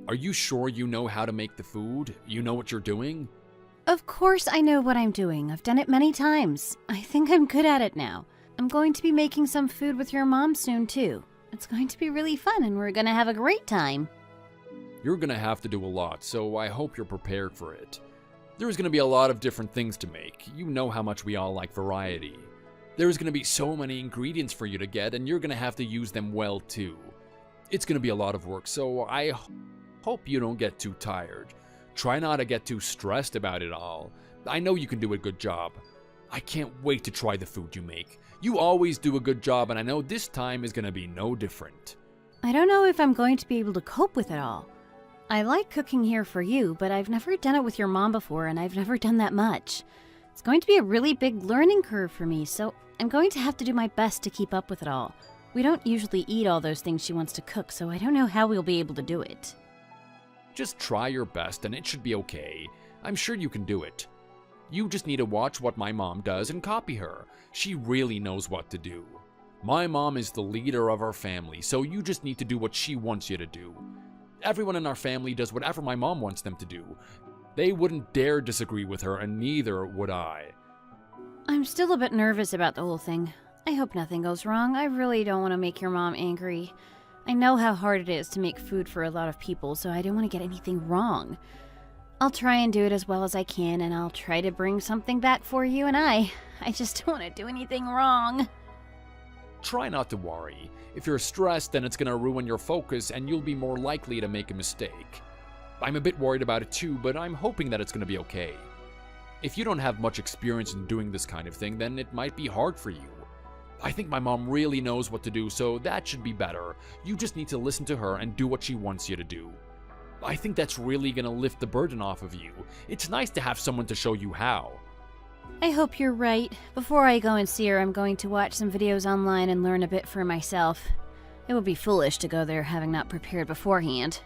Are you sure you know how to make the food? You know what you're doing? Of course I know what I'm doing. I've done it many times. I think I'm good at it now. I'm going to be making some food with your mom soon, too. It's going to be really fun, and we're going to have a great time. You're gonna have to do a lot, so I hope you're prepared for it. There's gonna be a lot of different things to make. You know how much we all like variety. There's gonna be so many ingredients for you to get, and you're gonna have to use them well, too. It's gonna be a lot of work, so I hope you don't get too tired. Try not to get too stressed about it all. I know you can do a good job. I can't wait to try the food you make. You always do a good job, and I know this time is gonna be no different. I don't know if I'm going to be able to cope with it all. I like cooking here for you, but I've never done it with your mom before, and I've never done that much. It's going to be a really big learning curve for me, so I'm going to have to do my best to keep up with it all. We don't usually eat all those things she wants to cook, so I don't know how we'll be able to do it. Just try your best and it should be okay. I'm sure you can do it. You just need to watch what my mom does and copy her. She really knows what to do. My mom is the leader of our family, so you just need to do what she wants you to do. Everyone in our family does whatever my mom wants them to do. They wouldn't dare disagree with her, and neither would I. I'm still a bit nervous about the whole thing. I hope nothing goes wrong. I really don't want to make your mom angry. I know how hard it is to make food for a lot of people, so I don't want to get anything wrong. I'll try and do it as well as I can, and I'll try to bring something back for you and I just don't want to do anything wrong. Try not to worry. If you're stressed, then it's gonna ruin your focus and you'll be more likely to make a mistake. I'm a bit worried about it too, but I'm hoping that it's gonna be okay. If you don't have much experience in doing this kind of thing, then it might be hard for you. I think my mom really knows what to do, so that should be better. You just need to listen to her and do what she wants you to do. I think that's really gonna lift the burden off of you. It's nice to have someone to show you how. I hope you're right. Before I go and see her, I'm going to watch some videos online and learn a bit for myself. It would be foolish to go there having not prepared beforehand.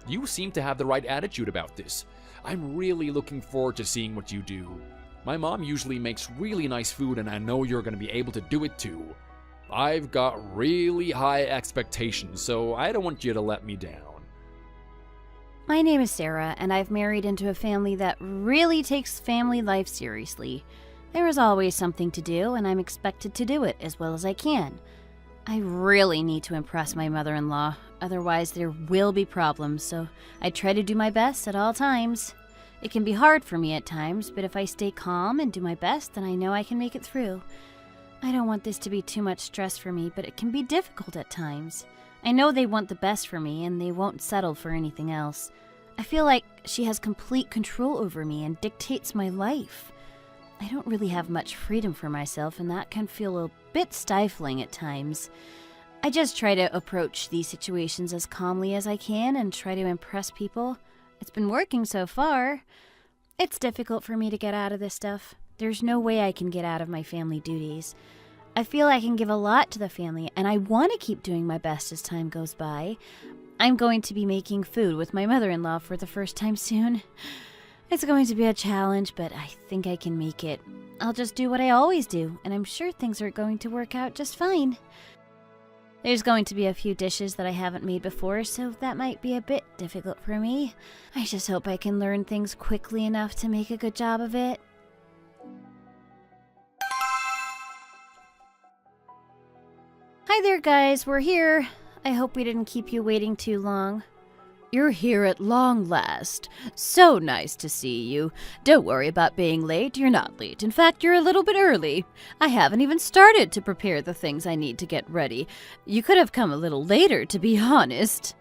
You seem to have the right attitude about this. I'm really looking forward to seeing what you do. My mom usually makes really nice food, and I know you're going to be able to do it too. I've got really high expectations, so I don't want you to let me down. My name is Sarah, and I've married into a family that really takes family life seriously. There is always something to do, and I'm expected to do it as well as I can. I really need to impress my mother-in-law, otherwise there will be problems, so I try to do my best at all times. It can be hard for me at times, but if I stay calm and do my best, then I know I can make it through. I don't want this to be too much stress for me, but it can be difficult at times. I know they want the best for me, and they won't settle for anything else. I feel like she has complete control over me and dictates my life. I don't really have much freedom for myself, and that can feel a bit stifling at times. I just try to approach these situations as calmly as I can and try to impress people. It's been working so far. It's difficult for me to get out of this stuff. There's no way I can get out of my family duties. I feel I can give a lot to the family, and I want to keep doing my best as time goes by. I'm going to be making food with my mother-in-law for the first time soon. It's going to be a challenge, but I think I can make it. I'll just do what I always do, and I'm sure things are going to work out just fine. There's going to be a few dishes that I haven't made before, so that might be a bit difficult for me. I just hope I can learn things quickly enough to make a good job of it. Hi there, guys. We're here. I hope we didn't keep you waiting too long. You're here at long last. So nice to see you. Don't worry about being late. You're not late. In fact, you're a little bit early. I haven't even started to prepare the things I need to get ready. You could have come a little later, to be honest.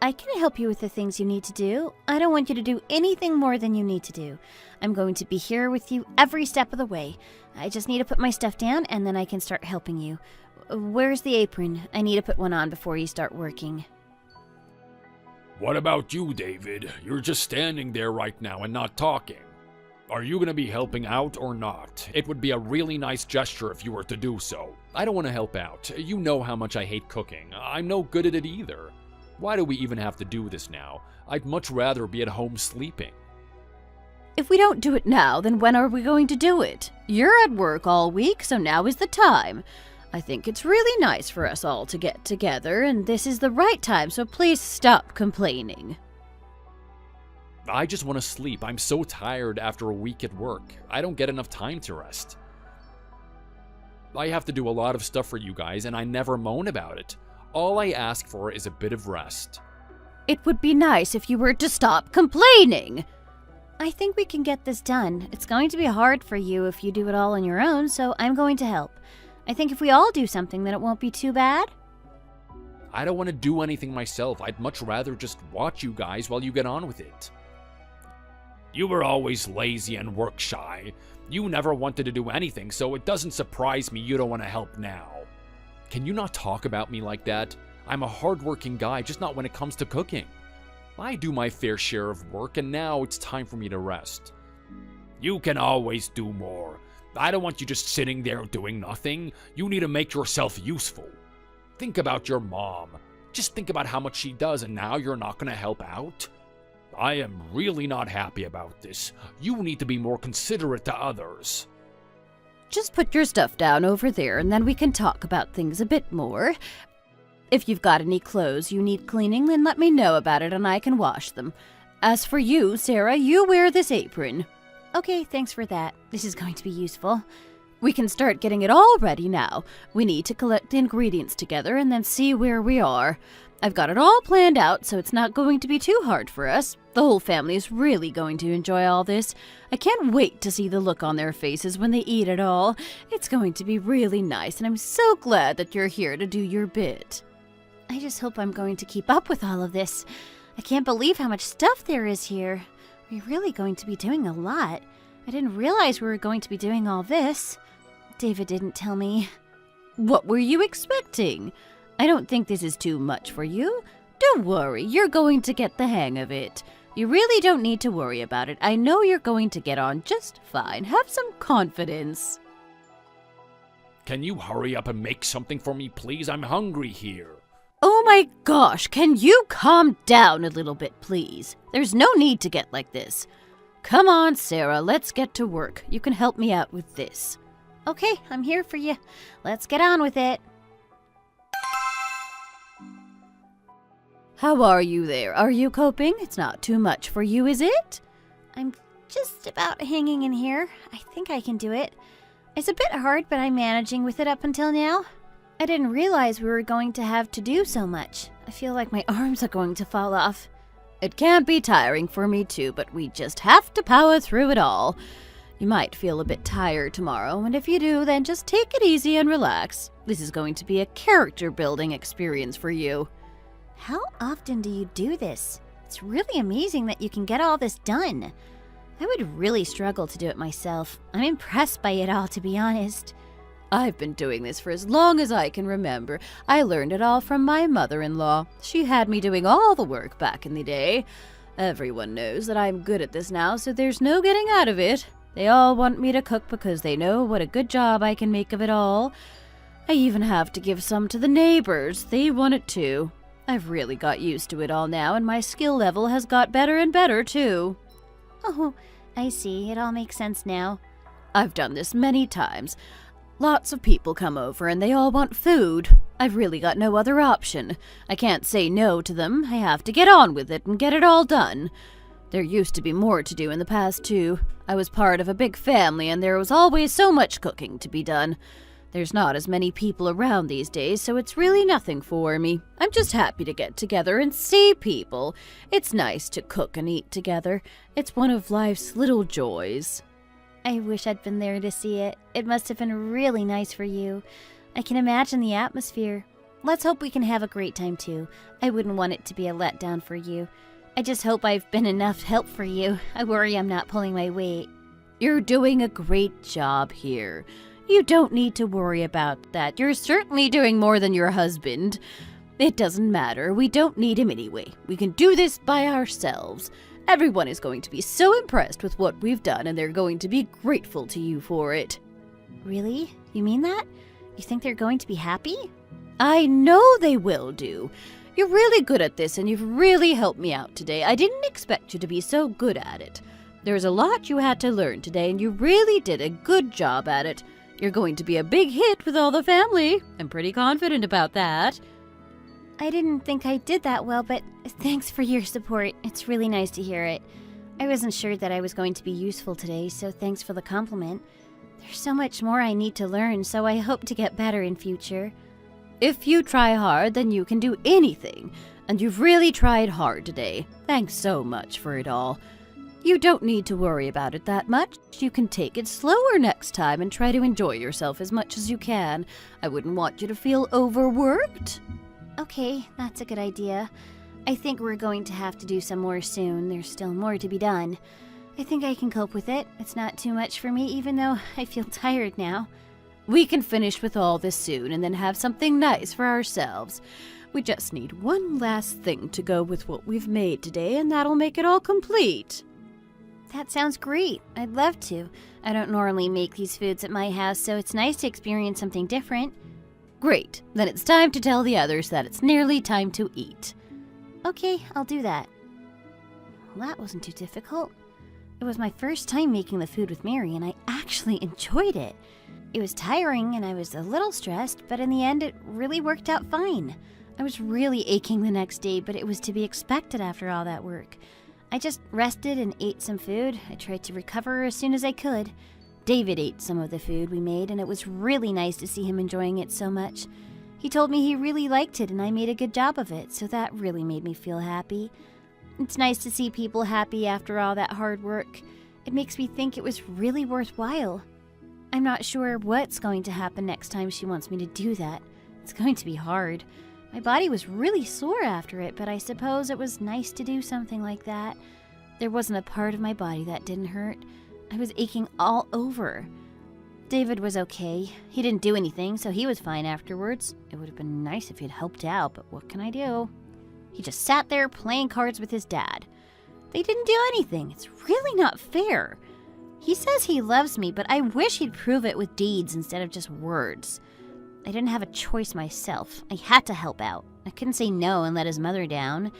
I can help you with the things you need to do. I don't want you to do anything more than you need to do. I'm going to be here with you every step of the way. I just need to put my stuff down, and then I can start helping you. Where's the apron? I need to put one on before you start working. What about you, David? You're just standing there right now and not talking. Are you gonna be helping out or not? It would be a really nice gesture if you were to do so. I don't want to help out. You know how much I hate cooking. I'm no good at it either. Why do we even have to do this now? I'd much rather be at home sleeping. If we don't do it now, then when are we going to do it? You're at work all week, so now is the time. I think it's really nice for us all to get together, and this is the right time, so please stop complaining. I just want to sleep. I'm so tired after a week at work. I don't get enough time to rest. I have to do a lot of stuff for you guys, and I never moan about it. All I ask for is a bit of rest. It would be nice if you were to stop complaining. I think we can get this done. It's going to be hard for you if you do it all on your own, so I'm going to help. I think if we all do something, then it won't be too bad. I don't want to do anything myself. I'd much rather just watch you guys while you get on with it. You were always lazy and work shy. You never wanted to do anything, so it doesn't surprise me you don't want to help now. Can you not talk about me like that? I'm a hardworking guy, just not when it comes to cooking. I do my fair share of work, and now it's time for me to rest. You can always do more. I don't want you just sitting there doing nothing. You need to make yourself useful. Think about your mom. Just think about how much she does, and now you're not going to help out? I am really not happy about this. You need to be more considerate to others. Just put your stuff down over there, and then we can talk about things a bit more. If you've got any clothes you need cleaning, then let me know about it and I can wash them. As for you, Sarah, you wear this apron. Okay, thanks for that. This is going to be useful. We can start getting it all ready now. We need to collect the ingredients together and then see where we are. I've got it all planned out, so it's not going to be too hard for us. The whole family is really going to enjoy all this. I can't wait to see the look on their faces when they eat it all. It's going to be really nice, and I'm so glad that you're here to do your bit. I just hope I'm going to keep up with all of this. I can't believe how much stuff there is here. We're really going to be doing a lot. I didn't realize we were going to be doing all this. David didn't tell me. What were you expecting? I don't think this is too much for you. Don't worry, you're going to get the hang of it. You really don't need to worry about it. I know you're going to get on just fine. Have some confidence. Can you hurry up and make something for me, please? I'm hungry here. Oh my gosh, can you calm down a little bit, please? There's no need to get like this. Come on, Sarah, let's get to work. You can help me out with this. Okay, I'm here for you. Let's get on with it. How are you there? Are you coping? It's not too much for you, is it? I'm just about hanging in here. I think I can do it. It's a bit hard, but I'm managing with it up until now. I didn't realize we were going to have to do so much. I feel like my arms are going to fall off. It can be tiring for me too, but we just have to power through it all. You might feel a bit tired tomorrow, and if you do, then just take it easy and relax. This is going to be a character-building experience for you. How often do you do this? It's really amazing that you can get all this done. I would really struggle to do it myself. I'm impressed by it all, to be honest. I've been doing this for as long as I can remember. I learned it all from my mother-in-law. She had me doing all the work back in the day. Everyone knows that I'm good at this now, so there's no getting out of it. They all want me to cook because they know what a good job I can make of it all. I even have to give some to the neighbors. They want it too. I've really got used to it all now, and my skill level has got better and better too. Oh, I see. It all makes sense now. I've done this many times. Lots of people come over and they all want food. I've really got no other option. I can't say no to them. I have to get on with it and get it all done. There used to be more to do in the past, too. I was part of a big family and there was always so much cooking to be done. There's not as many people around these days, so it's really nothing for me. I'm just happy to get together and see people. It's nice to cook and eat together. It's one of life's little joys. I wish I'd been there to see it. It must have been really nice for you. I can imagine the atmosphere. Let's hope we can have a great time too. I wouldn't want it to be a letdown for you. I just hope I've been enough help for you. I worry I'm not pulling my weight. You're doing a great job here. You don't need to worry about that. You're certainly doing more than your husband. It doesn't matter. We don't need him anyway. We can do this by ourselves. Everyone is going to be so impressed with what we've done, and they're going to be grateful to you for it. Really? You mean that? You think they're going to be happy? I know they will do. You're really good at this, and you've really helped me out today. I didn't expect you to be so good at it. There's a lot you had to learn today, and you really did a good job at it. You're going to be a big hit with all the family. I'm pretty confident about that. I didn't think I did that well, but thanks for your support. It's really nice to hear it. I wasn't sure that I was going to be useful today, so thanks for the compliment. There's so much more I need to learn, so I hope to get better in future. If you try hard, then you can do anything. And you've really tried hard today. Thanks so much for it all. You don't need to worry about it that much. You can take it slower next time and try to enjoy yourself as much as you can. I wouldn't want you to feel overworked. Okay, that's a good idea. I think we're going to have to do some more soon. There's still more to be done. I think I can cope with it. It's not too much for me, even though I feel tired now. We can finish with all this soon and then have something nice for ourselves. We just need one last thing to go with what we've made today, and that'll make it all complete. That sounds great. I'd love to. I don't normally make these foods at my house, so it's nice to experience something different. Great. Then it's time to tell the others that it's nearly time to eat. Okay, I'll do that. Well, that wasn't too difficult. It was my first time making the food with Mary, and I actually enjoyed it. It was tiring, and I was a little stressed, but in the end, it really worked out fine. I was really aching the next day, but it was to be expected after all that work. I just rested and ate some food. I tried to recover as soon as I could. David ate some of the food we made, and it was really nice to see him enjoying it so much. He told me he really liked it, and I made a good job of it, so that really made me feel happy. It's nice to see people happy after all that hard work. It makes me think it was really worthwhile. I'm not sure what's going to happen next time she wants me to do that. It's going to be hard. My body was really sore after it, but I suppose it was nice to do something like that. There wasn't a part of my body that didn't hurt. I was aching all over. David was okay. He didn't do anything, so he was fine afterwards. It would have been nice if he'd helped out, but what can I do? He just sat there playing cards with his dad. They didn't do anything. It's really not fair. He says he loves me, but I wish he'd prove it with deeds instead of just words. I didn't have a choice myself. I had to help out. I couldn't say no and let his mother down.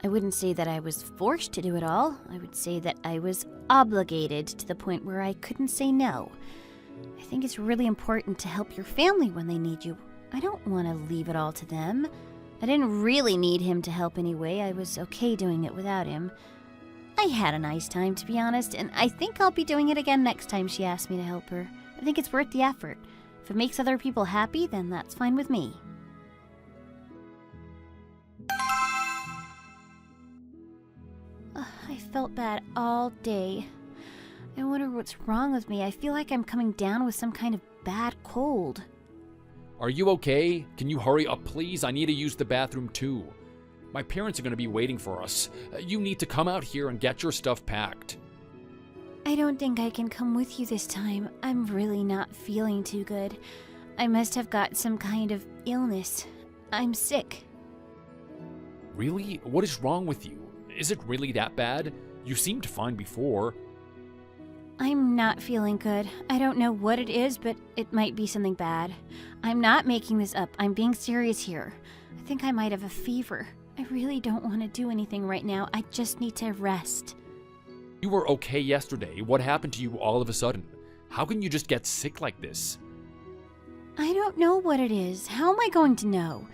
I wouldn't say that I was forced to do it all. I would say that I was obligated to the point where I couldn't say no. I think it's really important to help your family when they need you. I don't want to leave it all to them. I didn't really need him to help anyway. I was okay doing it without him. I had a nice time, to be honest, and I think I'll be doing it again next time she asks me to help her. I think it's worth the effort. If it makes other people happy, then that's fine with me. I felt bad all day. I wonder what's wrong with me. I feel like I'm coming down with some kind of bad cold. Are you okay? Can you hurry up, please? I need to use the bathroom too. My parents are going to be waiting for us. You need to come out here and get your stuff packed. I don't think I can come with you this time. I'm really not feeling too good. I must have got some kind of illness. I'm sick. Really? What is wrong with you? Is it really that bad? You seemed fine before. I'm not feeling good. I don't know what it is, but it might be something bad. I'm not making this up. I'm being serious here. I think I might have a fever. I really don't want to do anything right now. I just need to rest. You were okay yesterday. What happened to you all of a sudden? How can you just get sick like this? I don't know what it is. How am I going to know?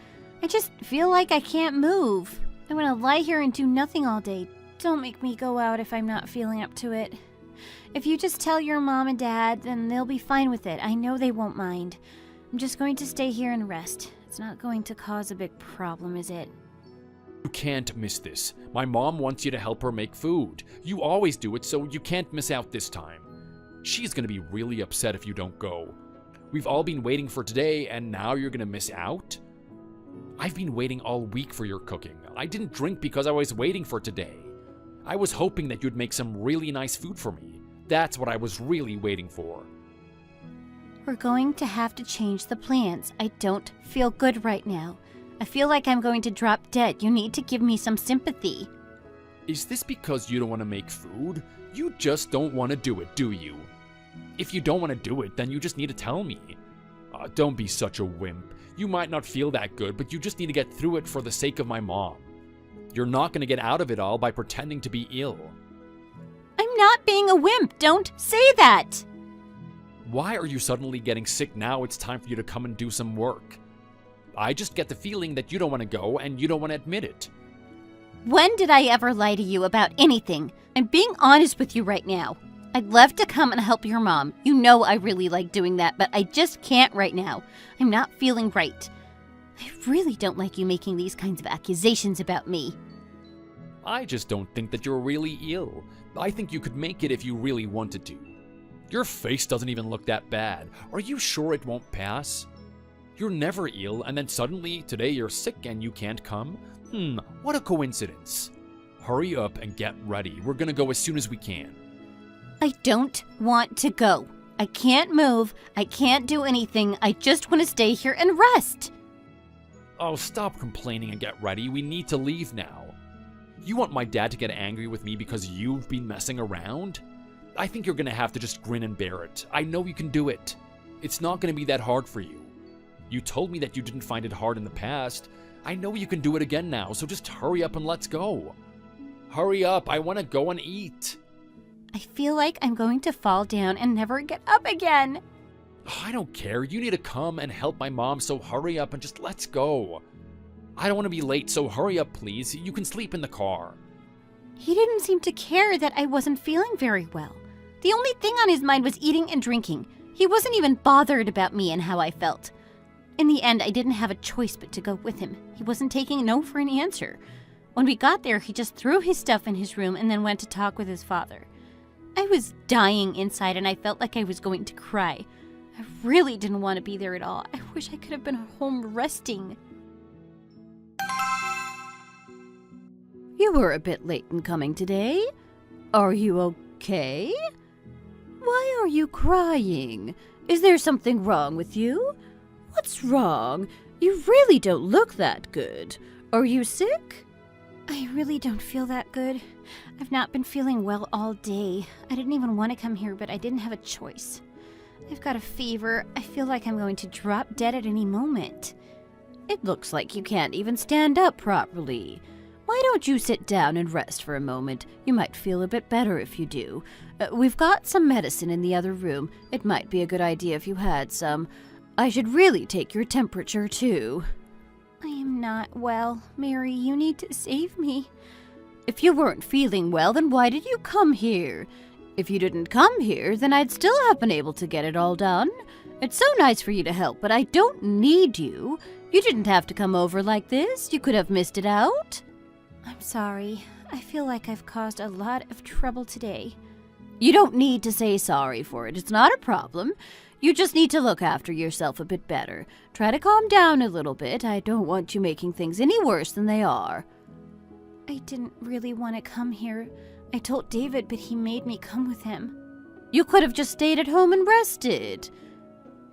I just feel like I can't move. I want to lie here and do nothing all day. Don't make me go out if I'm not feeling up to it. If you just tell your mom and dad, then they'll be fine with it. I know they won't mind. I'm just going to stay here and rest. It's not going to cause a big problem, is it? You can't miss this. My mom wants you to help her make food. You always do it, so you can't miss out this time. She's gonna be really upset if you don't go. We've all been waiting for today, and now you're gonna miss out? I've been waiting all week for your cooking. I didn't drink because I was waiting for today. I was hoping that you'd make some really nice food for me. That's what I was really waiting for. We're going to have to change the plans. I don't feel good right now. I feel like I'm going to drop dead. You need to give me some sympathy. Is this because you don't want to make food? You just don't want to do it, do you? If you don't want to do it, then you just need to tell me. Don't be such a wimp. You might not feel that good, but you just need to get through it for the sake of my mom. You're not going to get out of it all by pretending to be ill. I'm not being a wimp. Don't say that. Why are you suddenly getting sick now? It's time for you to come and do some work. I just get the feeling that you don't want to go and you don't want to admit it. When did I ever lie to you about anything? I'm being honest with you right now. I'd love to come and help your mom. You know I really like doing that, but I just can't right now. I'm not feeling right. I really don't like you making these kinds of accusations about me. I just don't think that you're really ill. I think you could make it if you really wanted to. Your face doesn't even look that bad. Are you sure it won't pass? You're never ill, and then suddenly today you're sick and you can't come? What a coincidence. Hurry up and get ready. We're gonna go as soon as we can. I don't want to go. I can't move. I can't do anything. I just want to stay here and rest. Oh, stop complaining and get ready. We need to leave now. You want my dad to get angry with me because you've been messing around? I think you're gonna have to just grin and bear it. I know you can do it. It's not gonna be that hard for you. You told me that you didn't find it hard in the past. I know you can do it again now, so just hurry up and let's go. Hurry up, I want to go and eat. I feel like I'm going to fall down and never get up again. I don't care. You need to come and help my mom, so hurry up and just let's go. I don't want to be late, so hurry up, please. You can sleep in the car. He didn't seem to care that I wasn't feeling very well. The only thing on his mind was eating and drinking. He wasn't even bothered about me and how I felt. In the end, I didn't have a choice but to go with him. He wasn't taking no for an answer. When we got there, he just threw his stuff in his room and then went to talk with his father. I was dying inside and I felt like I was going to cry. I really didn't want to be there at all. I wish I could have been home resting. You were a bit late in coming today. Are you okay? Why are you crying? Is there something wrong with you? What's wrong? You really don't look that good. Are you sick? I really don't feel that good. I've not been feeling well all day. I didn't even want to come here, but I didn't have a choice. I've got a fever. I feel like I'm going to drop dead at any moment. It looks like you can't even stand up properly. Why don't you sit down and rest for a moment? You might feel a bit better if you do. We've got some medicine in the other room. It might be a good idea if you had some. I should really take your temperature, too. I am not well. Mary, you need to save me. If you weren't feeling well, then why did you come here? If you didn't come here, then I'd still have been able to get it all done. It's so nice for you to help, but I don't need you. You didn't have to come over like this. You could have missed it out. I'm sorry. I feel like I've caused a lot of trouble today. You don't need to say sorry for it. It's not a problem. You just need to look after yourself a bit better. Try to calm down a little bit. I don't want you making things any worse than they are. I didn't really want to come here. I told David, but he made me come with him. You could have just stayed at home and rested.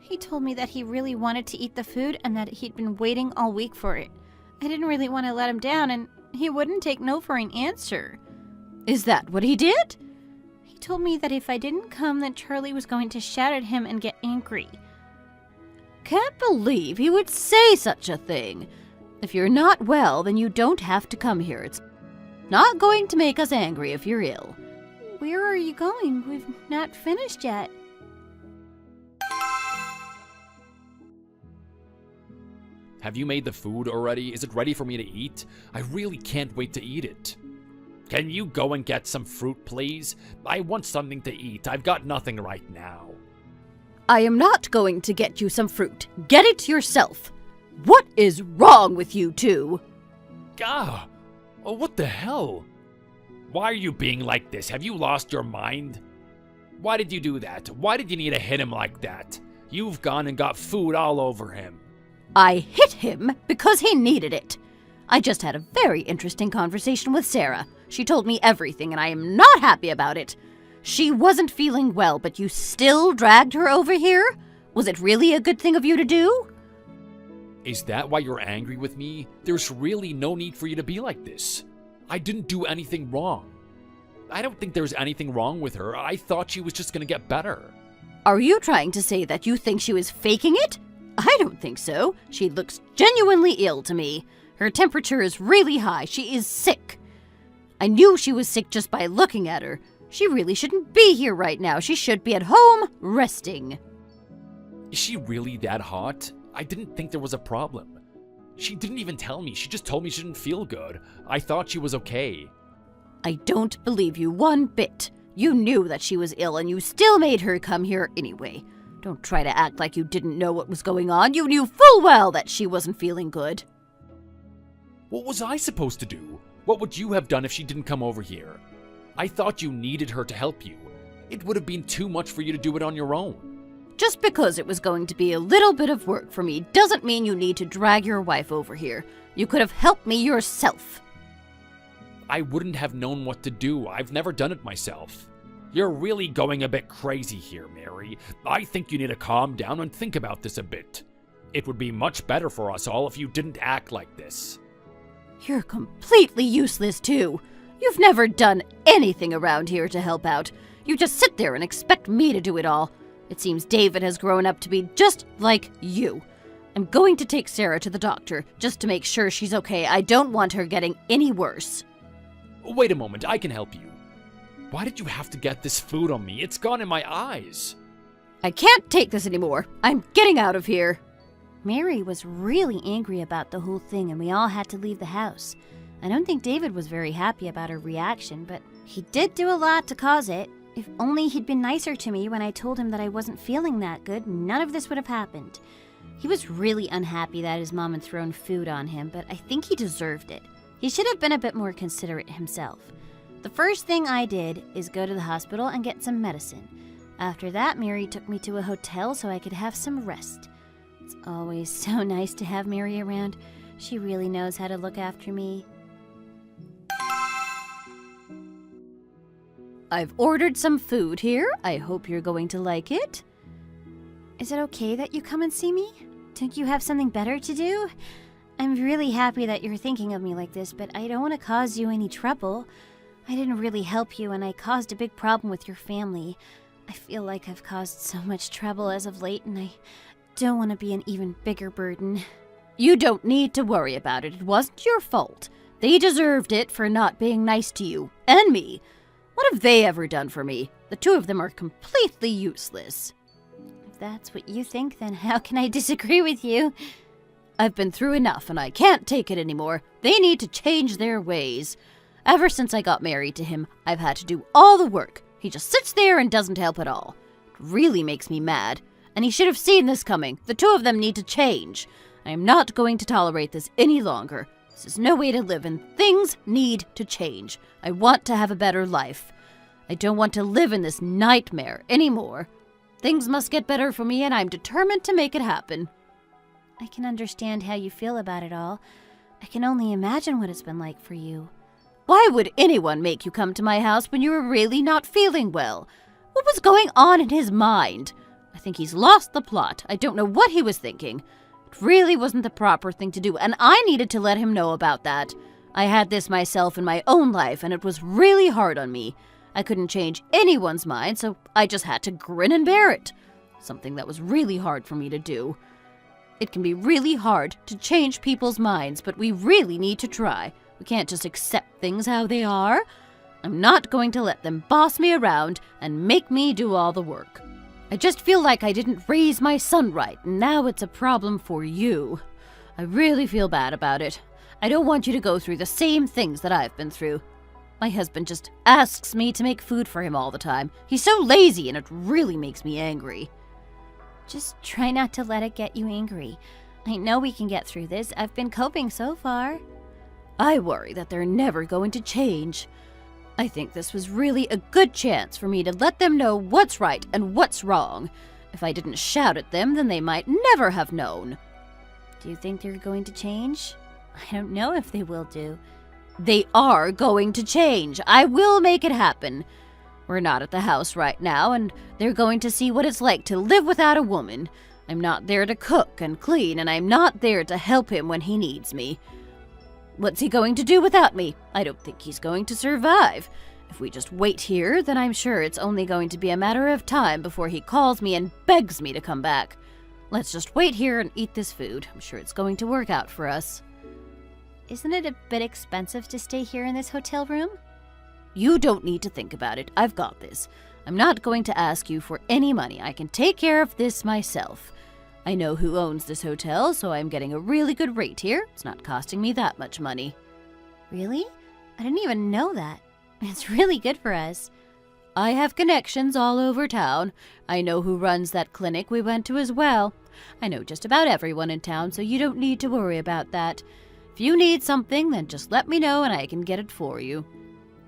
He told me that he really wanted to eat the food and that he'd been waiting all week for it. I didn't really want to let him down, and he wouldn't take no for an answer. Is that what he did? He told me that if I didn't come, that Charlie was going to shout at him and get angry. Can't believe he would say such a thing. If you're not well, then you don't have to come here. It's not going to make us angry if you're ill. Where are you going? We've not finished yet. Have you made the food already? Is it ready for me to eat? I really can't wait to eat it. Can you go and get some fruit, please? I want something to eat. I've got nothing right now. I am not going to get you some fruit. Get it yourself. What is wrong with you two? Gah! Oh, what the hell? Why are you being like this? Have you lost your mind? Why did you do that? Why did you need to hit him like that? You've gone and got food all over him. I hit him because he needed it. I just had a very interesting conversation with Sarah. She told me everything, and I am not happy about it. She wasn't feeling well, but you still dragged her over here? Was it really a good thing of you to do? Is that why you're angry with me? There's really no need for you to be like this. I didn't do anything wrong. I don't think there's anything wrong with her. I thought she was just gonna get better. Are you trying to say that you think she was faking it? I don't think so. She looks genuinely ill to me. Her temperature is really high. She is sick. I knew she was sick just by looking at her. She really shouldn't be here right now. She should be at home resting. Is she really that hot? I didn't think there was a problem. She didn't even tell me. She just told me she didn't feel good. I thought she was okay. I don't believe you one bit. You knew that she was ill and you still made her come here anyway. Don't try to act like you didn't know what was going on. You knew full well that she wasn't feeling good. What was I supposed to do? What would you have done if she didn't come over here? I thought you needed her to help you. It would have been too much for you to do it on your own. Just because it was going to be a little bit of work for me doesn't mean you need to drag your wife over here. You could have helped me yourself. I wouldn't have known what to do. I've never done it myself. You're really going a bit crazy here, Mary. I think you need to calm down and think about this a bit. It would be much better for us all if you didn't act like this. You're completely useless, too. You've never done anything around here to help out. You just sit there and expect me to do it all. It seems David has grown up to be just like you. I'm going to take Sarah to the doctor, just to make sure she's okay. I don't want her getting any worse. Wait a moment, I can help you. Why did you have to get this food on me? It's gone in my eyes. I can't take this anymore. I'm getting out of here. Mary was really angry about the whole thing, and we all had to leave the house. I don't think David was very happy about her reaction, but he did do a lot to cause it. If only he'd been nicer to me when I told him that I wasn't feeling that good, none of this would have happened. He was really unhappy that his mom had thrown food on him, but I think he deserved it. He should have been a bit more considerate himself. The first thing I did is go to the hospital and get some medicine. After that, Mary took me to a hotel so I could have some rest. It's always so nice to have Mary around. She really knows how to look after me. I've ordered some food here. I hope you're going to like it. Is it okay that you come and see me? Don't you have something better to do? I'm really happy that you're thinking of me like this, but I don't want to cause you any trouble. I didn't really help you, and I caused a big problem with your family. I feel like I've caused so much trouble as of late, and I don't want to be an even bigger burden. You don't need to worry about it. It wasn't your fault. They deserved it for not being nice to you and me. What have they ever done for me? The two of them are completely useless. If that's what you think, then how can I disagree with you? I've been through enough and I can't take it anymore. They need to change their ways. Ever since I got married to him, I've had to do all the work. He just sits there and doesn't help at all. It really makes me mad. And he should have seen this coming. The two of them need to change. I am not going to tolerate this any longer. This is no way to live, and things need to change. I want to have a better life. I don't want to live in this nightmare anymore. Things must get better for me, and I'm determined to make it happen. I can understand how you feel about it all. I can only imagine what it's been like for you. Why would anyone make you come to my house when you were really not feeling well? What was going on in his mind? I think he's lost the plot. I don't know what he was thinking. It really wasn't the proper thing to do, and I needed to let him know about that. I had this myself in my own life, and it was really hard on me. I couldn't change anyone's mind, so I just had to grin and bear it. Something that was really hard for me to do. It can be really hard to change people's minds, but we really need to try. We can't just accept things how they are. I'm not going to let them boss me around and make me do all the work. I just feel like I didn't raise my son right, and now it's a problem for you. I really feel bad about it. I don't want you to go through the same things that I've been through. My husband just asks me to make food for him all the time. He's so lazy, and it really makes me angry. Just try not to let it get you angry. I know we can get through this. I've been coping so far. I worry that they're never going to change. I think this was really a good chance for me to let them know what's right and what's wrong. If I didn't shout at them, then they might never have known. Do you think they're going to change? I don't know if they will do. They are going to change. I will make it happen. We're not at the house right now, and they're going to see what it's like to live without a woman. I'm not there to cook and clean, and I'm not there to help him when he needs me. What's he going to do without me? I don't think he's going to survive. If we just wait here, then I'm sure it's only going to be a matter of time before he calls me and begs me to come back. Let's just wait here and eat this food. I'm sure it's going to work out for us. Isn't it a bit expensive to stay here in this hotel room? You don't need to think about it. I've got this. I'm not going to ask you for any money. I can take care of this myself. I know who owns this hotel, so I'm getting a really good rate here. It's not costing me that much money. Really? I didn't even know that. It's really good for us. I have connections all over town. I know who runs that clinic we went to as well. I know just about everyone in town, so you don't need to worry about that. If you need something, then just let me know and I can get it for you.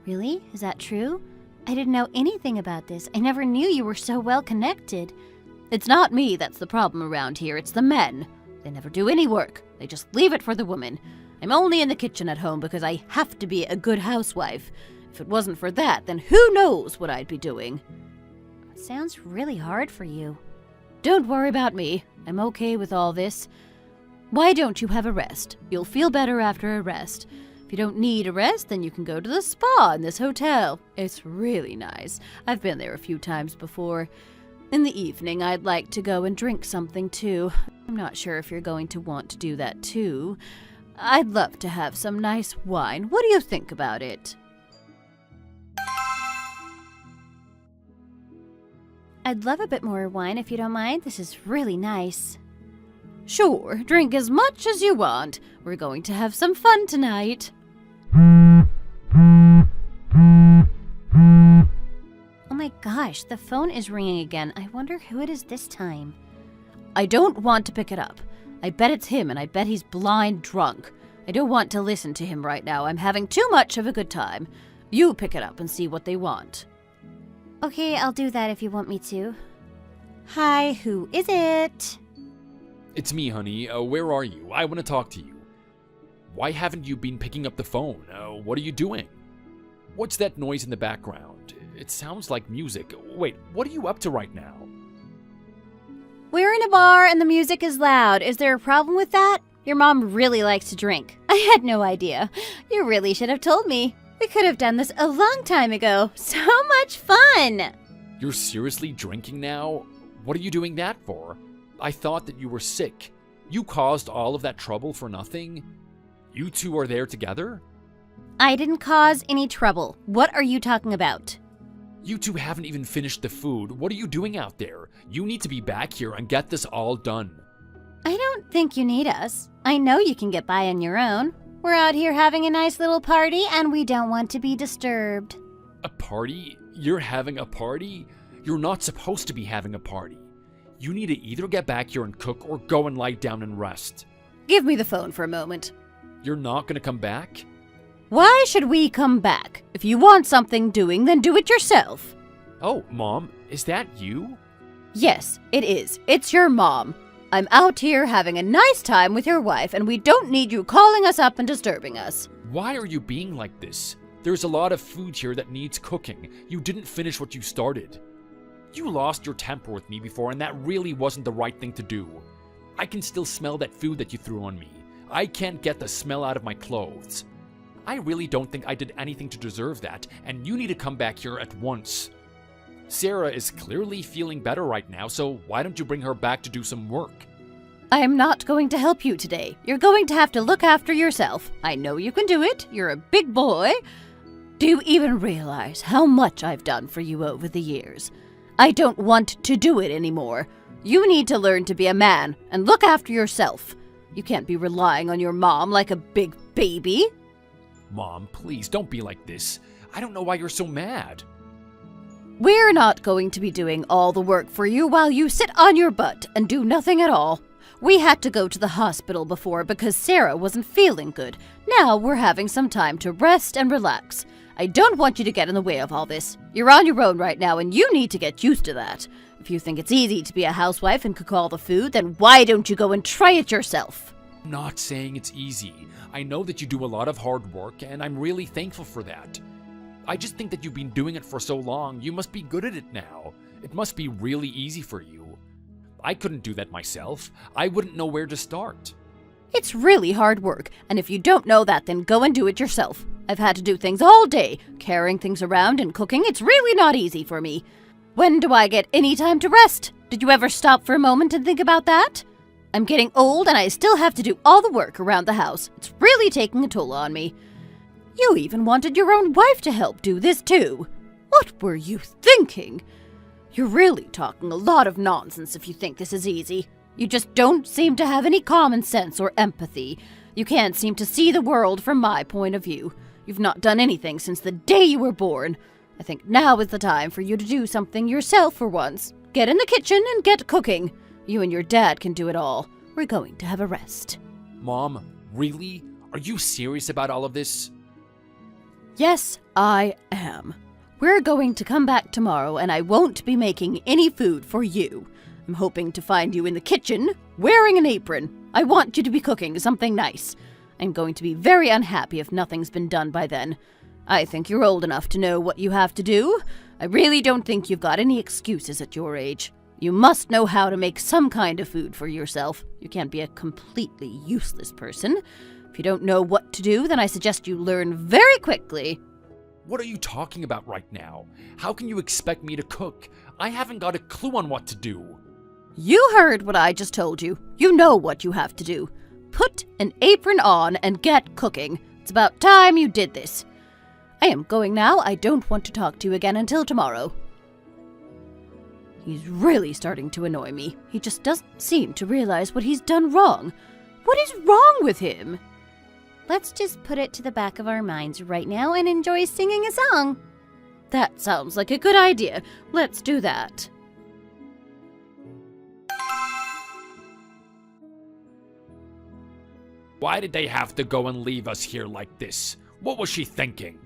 Really? Is that true? I didn't know anything about this. I never knew you were so well connected. It's not me that's the problem around here, it's the men. They never do any work. They just leave it for the women. I'm only in the kitchen at home because I have to be a good housewife. If it wasn't for that, then who knows what I'd be doing. It sounds really hard for you. Don't worry about me. I'm okay with all this. Why don't you have a rest? You'll feel better after a rest. If you don't need a rest, then you can go to the spa in this hotel. It's really nice. I've been there a few times before. In the evening, I'd like to go and drink something too. I'm not sure if you're going to want to do that too. I'd love to have some nice wine. What do you think about it? I'd love a bit more wine if you don't mind. This is really nice. Sure, drink as much as you want. We're going to have some fun tonight. Oh my gosh, the phone is ringing again. I wonder who it is this time. I don't want to pick it up. I bet it's him, and I bet he's blind drunk. I don't want to listen to him right now. I'm having too much of a good time. You pick it up and see what they want. Okay, I'll do that if you want me to. Hi, who is it? It's me, honey. Where are you? I want to talk to you. Why haven't you been picking up the phone? What are you doing? What's that noise in the background? It sounds like music. Wait, what are you up to right now? We're in a bar and the music is loud. Is there a problem with that? Your mom really likes to drink. I had no idea. You really should have told me. We could have done this a long time ago. So much fun! You're seriously drinking now? What are you doing that for? I thought that you were sick. You caused all of that trouble for nothing? You two are there together? I didn't cause any trouble. What are you talking about? You two haven't even finished the food. What are you doing out there? You need to be back here and get this all done. I don't think you need us. I know you can get by on your own. We're out here having a nice little party and we don't want to be disturbed. A party? You're having a party? You're not supposed to be having a party. You need to either get back here and cook or go and lie down and rest. Give me the phone for a moment. You're not gonna come back? Why should we come back? If you want something doing, then do it yourself. Oh, Mom, is that you? Yes, it is. It's your mom. I'm out here having a nice time with your wife, and we don't need you calling us up and disturbing us. Why are you being like this? There's a lot of food here that needs cooking. You didn't finish what you started. You lost your temper with me before, and that really wasn't the right thing to do. I can still smell that food that you threw on me. I can't get the smell out of my clothes. I really don't think I did anything to deserve that, and you need to come back here at once. Sarah is clearly feeling better right now, so why don't you bring her back to do some work? I am not going to help you today. You're going to have to look after yourself. I know you can do it. You're a big boy. Do you even realize how much I've done for you over the years? I don't want to do it anymore. You need to learn to be a man and look after yourself. You can't be relying on your mom like a big baby. Mom, please don't be like this. I don't know why you're so mad. We're not going to be doing all the work for you while you sit on your butt and do nothing at all. We had to go to the hospital before because Sarah wasn't feeling good. Now we're having some time to rest and relax. I don't want you to get in the way of all this. You're on your own right now and you need to get used to that. If you think it's easy to be a housewife and cook all the food, then why don't you go and try it yourself? I'm not saying it's easy. I know that you do a lot of hard work, and I'm really thankful for that. I just think that you've been doing it for so long, you must be good at it now. It must be really easy for you. I couldn't do that myself. I wouldn't know where to start. It's really hard work, and if you don't know that, then go and do it yourself. I've had to do things all day, carrying things around and cooking. It's really not easy for me. When do I get any time to rest? Did you ever stop for a moment and think about that? I'm getting old and I still have to do all the work around the house. It's really taking a toll on me. You even wanted your own wife to help do this too. What were you thinking? You're really talking a lot of nonsense if you think this is easy. You just don't seem to have any common sense or empathy. You can't seem to see the world from my point of view. You've not done anything since the day you were born. I think now is the time for you to do something yourself for once. Get in the kitchen and get cooking. You and your dad can do it all. We're going to have a rest. Mom, really? Are you serious about all of this? Yes, I am. We're going to come back tomorrow and I won't be making any food for you. I'm hoping to find you in the kitchen, wearing an apron. I want you to be cooking something nice. I'm going to be very unhappy if nothing's been done by then. I think you're old enough to know what you have to do. I really don't think you've got any excuses at your age. You must know how to make some kind of food for yourself. You can't be a completely useless person. If you don't know what to do, then I suggest you learn very quickly. What are you talking about right now? How can you expect me to cook? I haven't got a clue on what to do. You heard what I just told you. You know what you have to do. Put an apron on and get cooking. It's about time you did this. I am going now. I don't want to talk to you again until tomorrow. He's really starting to annoy me. He just doesn't seem to realize what he's done wrong. What is wrong with him? Let's just put it to the back of our minds right now and enjoy singing a song. That sounds like a good idea. Let's do that. Why did they have to go and leave us here like this? What was she thinking?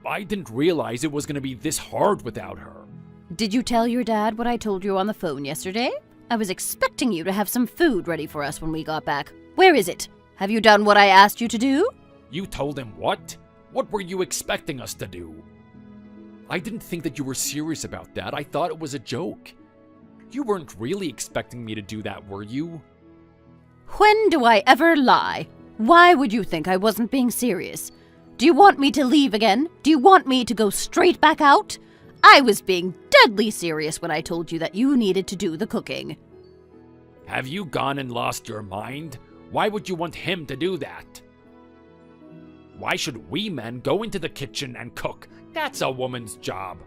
I didn't realize it was going to be this hard without her. Did you tell your dad what I told you on the phone yesterday? I was expecting you to have some food ready for us when we got back. Where is it? Have you done what I asked you to do? You told him what? What were you expecting us to do? I didn't think that you were serious about that. I thought it was a joke. You weren't really expecting me to do that, were you? When do I ever lie? Why would you think I wasn't being serious? Do you want me to leave again? Do you want me to go straight back out? I was being deadly serious when I told you that you needed to do the cooking. Have you gone and lost your mind? Why would you want him to do that? Why should we men go into the kitchen and cook? That's a woman's job.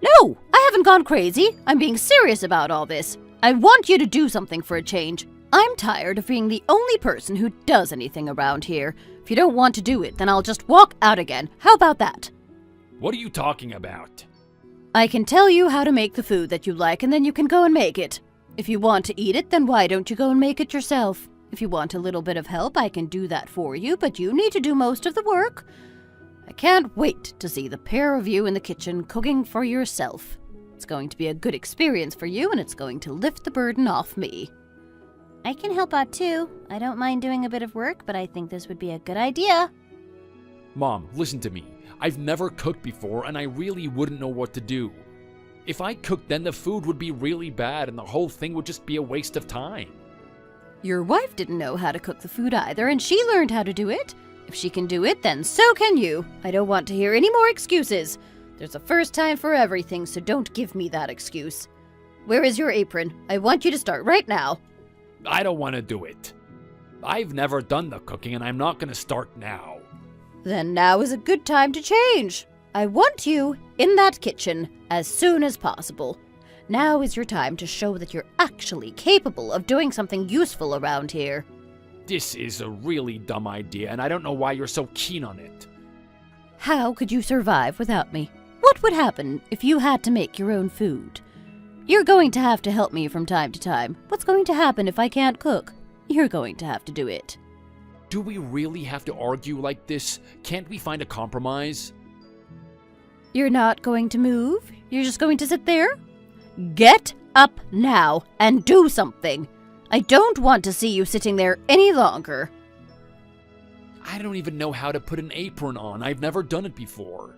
No, I haven't gone crazy. I'm being serious about all this. I want you to do something for a change. I'm tired of being the only person who does anything around here. If you don't want to do it, then I'll just walk out again. How about that? What are you talking about? I can tell you how to make the food that you like, and then you can go and make it. If you want to eat it, then why don't you go and make it yourself? If you want a little bit of help, I can do that for you, but you need to do most of the work. I can't wait to see the pair of you in the kitchen cooking for yourself. It's going to be a good experience for you, and it's going to lift the burden off me. I can help out too. I don't mind doing a bit of work, but I think this would be a good idea. Mom, listen to me. I've never cooked before, and I really wouldn't know what to do. If I cooked, then the food would be really bad, and the whole thing would just be a waste of time. Your wife didn't know how to cook the food either, and she learned how to do it. If she can do it, then so can you. I don't want to hear any more excuses. There's a first time for everything, so don't give me that excuse. Where is your apron? I want you to start right now. I don't want to do it. I've never done the cooking, and I'm not going to start now. Then now is a good time to change. I want you in that kitchen as soon as possible. Now is your time to show that you're actually capable of doing something useful around here. This is a really dumb idea, and I don't know why you're so keen on it. How could you survive without me? What would happen if you had to make your own food? You're going to have to help me from time to time. What's going to happen if I can't cook? You're going to have to do it. Do we really have to argue like this? Can't we find a compromise? You're not going to move? You're just going to sit there? Get up now and do something. I don't want to see you sitting there any longer. I don't even know how to put an apron on. I've never done it before.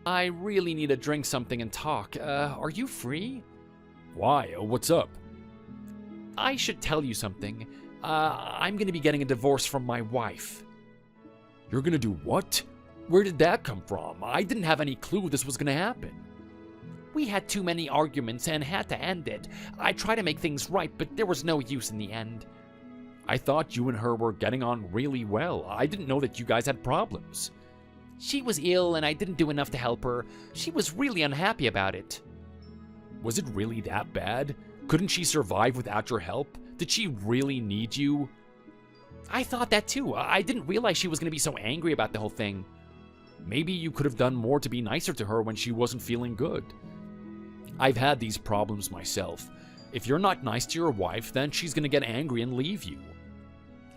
I really need to drink something and talk. Are you free? Why? What's up? I should tell you something. I'm gonna be getting a divorce from my wife. You're gonna do what? Where did that come from? I didn't have any clue this was gonna happen. We had too many arguments and had to end it. I tried to make things right, but there was no use in the end. I thought you and her were getting on really well. I didn't know that you guys had problems. She was ill and I didn't do enough to help her. She was really unhappy about it. Was it really that bad? Couldn't she survive without your help? Did she really need you? I thought that too. I didn't realize she was going to be so angry about the whole thing. Maybe you could have done more to be nicer to her when she wasn't feeling good. I've had these problems myself. If you're not nice to your wife, then she's going to get angry and leave you.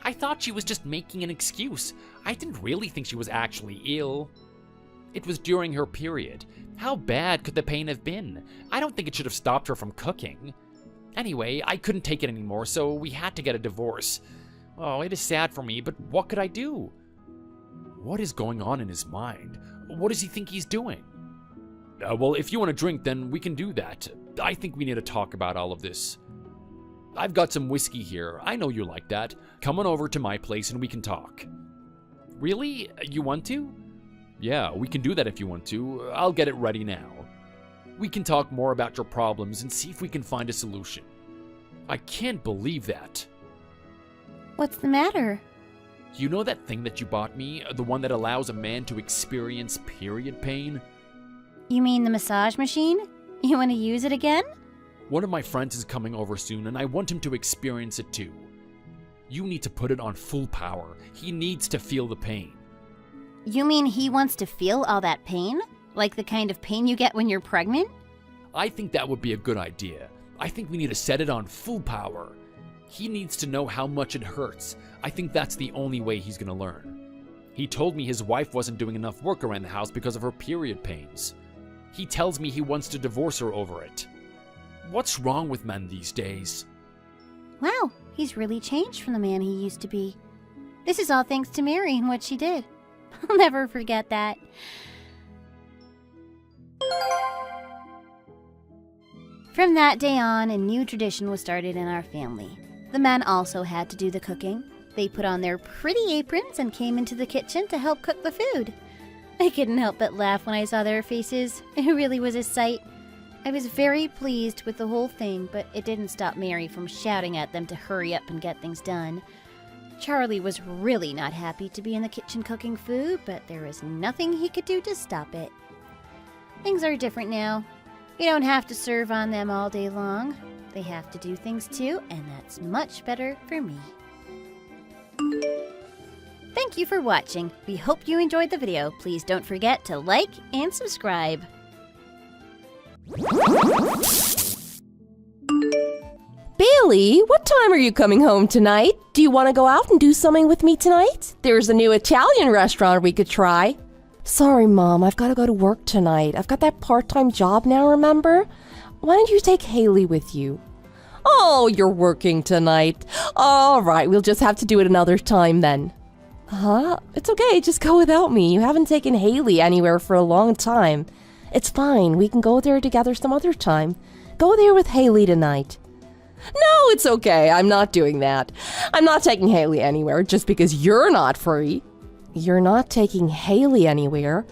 I thought she was just making an excuse. I didn't really think she was actually ill. It was during her period. How bad could the pain have been? I don't think it should have stopped her from cooking. Anyway, I couldn't take it anymore, so we had to get a divorce. Oh, it is sad for me, but what could I do? What is going on in his mind? What does he think he's doing? Well, if you want to drink, then we can do that. I think we need to talk about all of this. I've got some whiskey here. I know you like that. Come on over to my place and we can talk. Really? You want to? Yeah, we can do that if you want to. I'll get it ready now. We can talk more about your problems and see if we can find a solution. I can't believe that. What's the matter? You know that thing that you bought me? The one that allows a man to experience period pain? You mean the massage machine? You want to use it again? One of my friends is coming over soon and I want him to experience it too. You need to put it on full power. He needs to feel the pain. You mean he wants to feel all that pain? Like the kind of pain you get when you're pregnant? I think that would be a good idea. I think we need to set it on full power. He needs to know how much it hurts. I think that's the only way he's gonna learn. He told me his wife wasn't doing enough work around the house because of her period pains. He tells me he wants to divorce her over it. What's wrong with men these days? Wow, he's really changed from the man he used to be. This is all thanks to Mary and what she did. I'll never forget that. From that day on, a new tradition was started in our family. The men also had to do the cooking. They put on their pretty aprons and came into the kitchen to help cook the food. I couldn't help but laugh when I saw their faces. It really was a sight. I was very pleased with the whole thing, but it didn't stop Mary from shouting at them to hurry up and get things done. Charlie was really not happy to be in the kitchen cooking food, but there was nothing he could do to stop it. Things are different now. You don't have to serve on them all day long. They have to do things too, and that's much better for me. Thank you for watching. We hope you enjoyed the video. Please don't forget to like and subscribe. Bailey, what time are you coming home tonight? Do you want to go out and do something with me tonight? There's a new Italian restaurant we could try. Sorry, Mom, I've got to go to work tonight. I've got that part-time job now, remember? Why don't you take Haley with you? Oh, you're working tonight. All right, we'll just have to do it another time then. Huh? It's okay, just go without me. You haven't taken Haley anywhere for a long time. It's fine, we can go there together some other time. Go there with Haley tonight. No, it's okay, I'm not doing that. I'm not taking Haley anywhere just because you're not free. You're not taking Haley anywhere,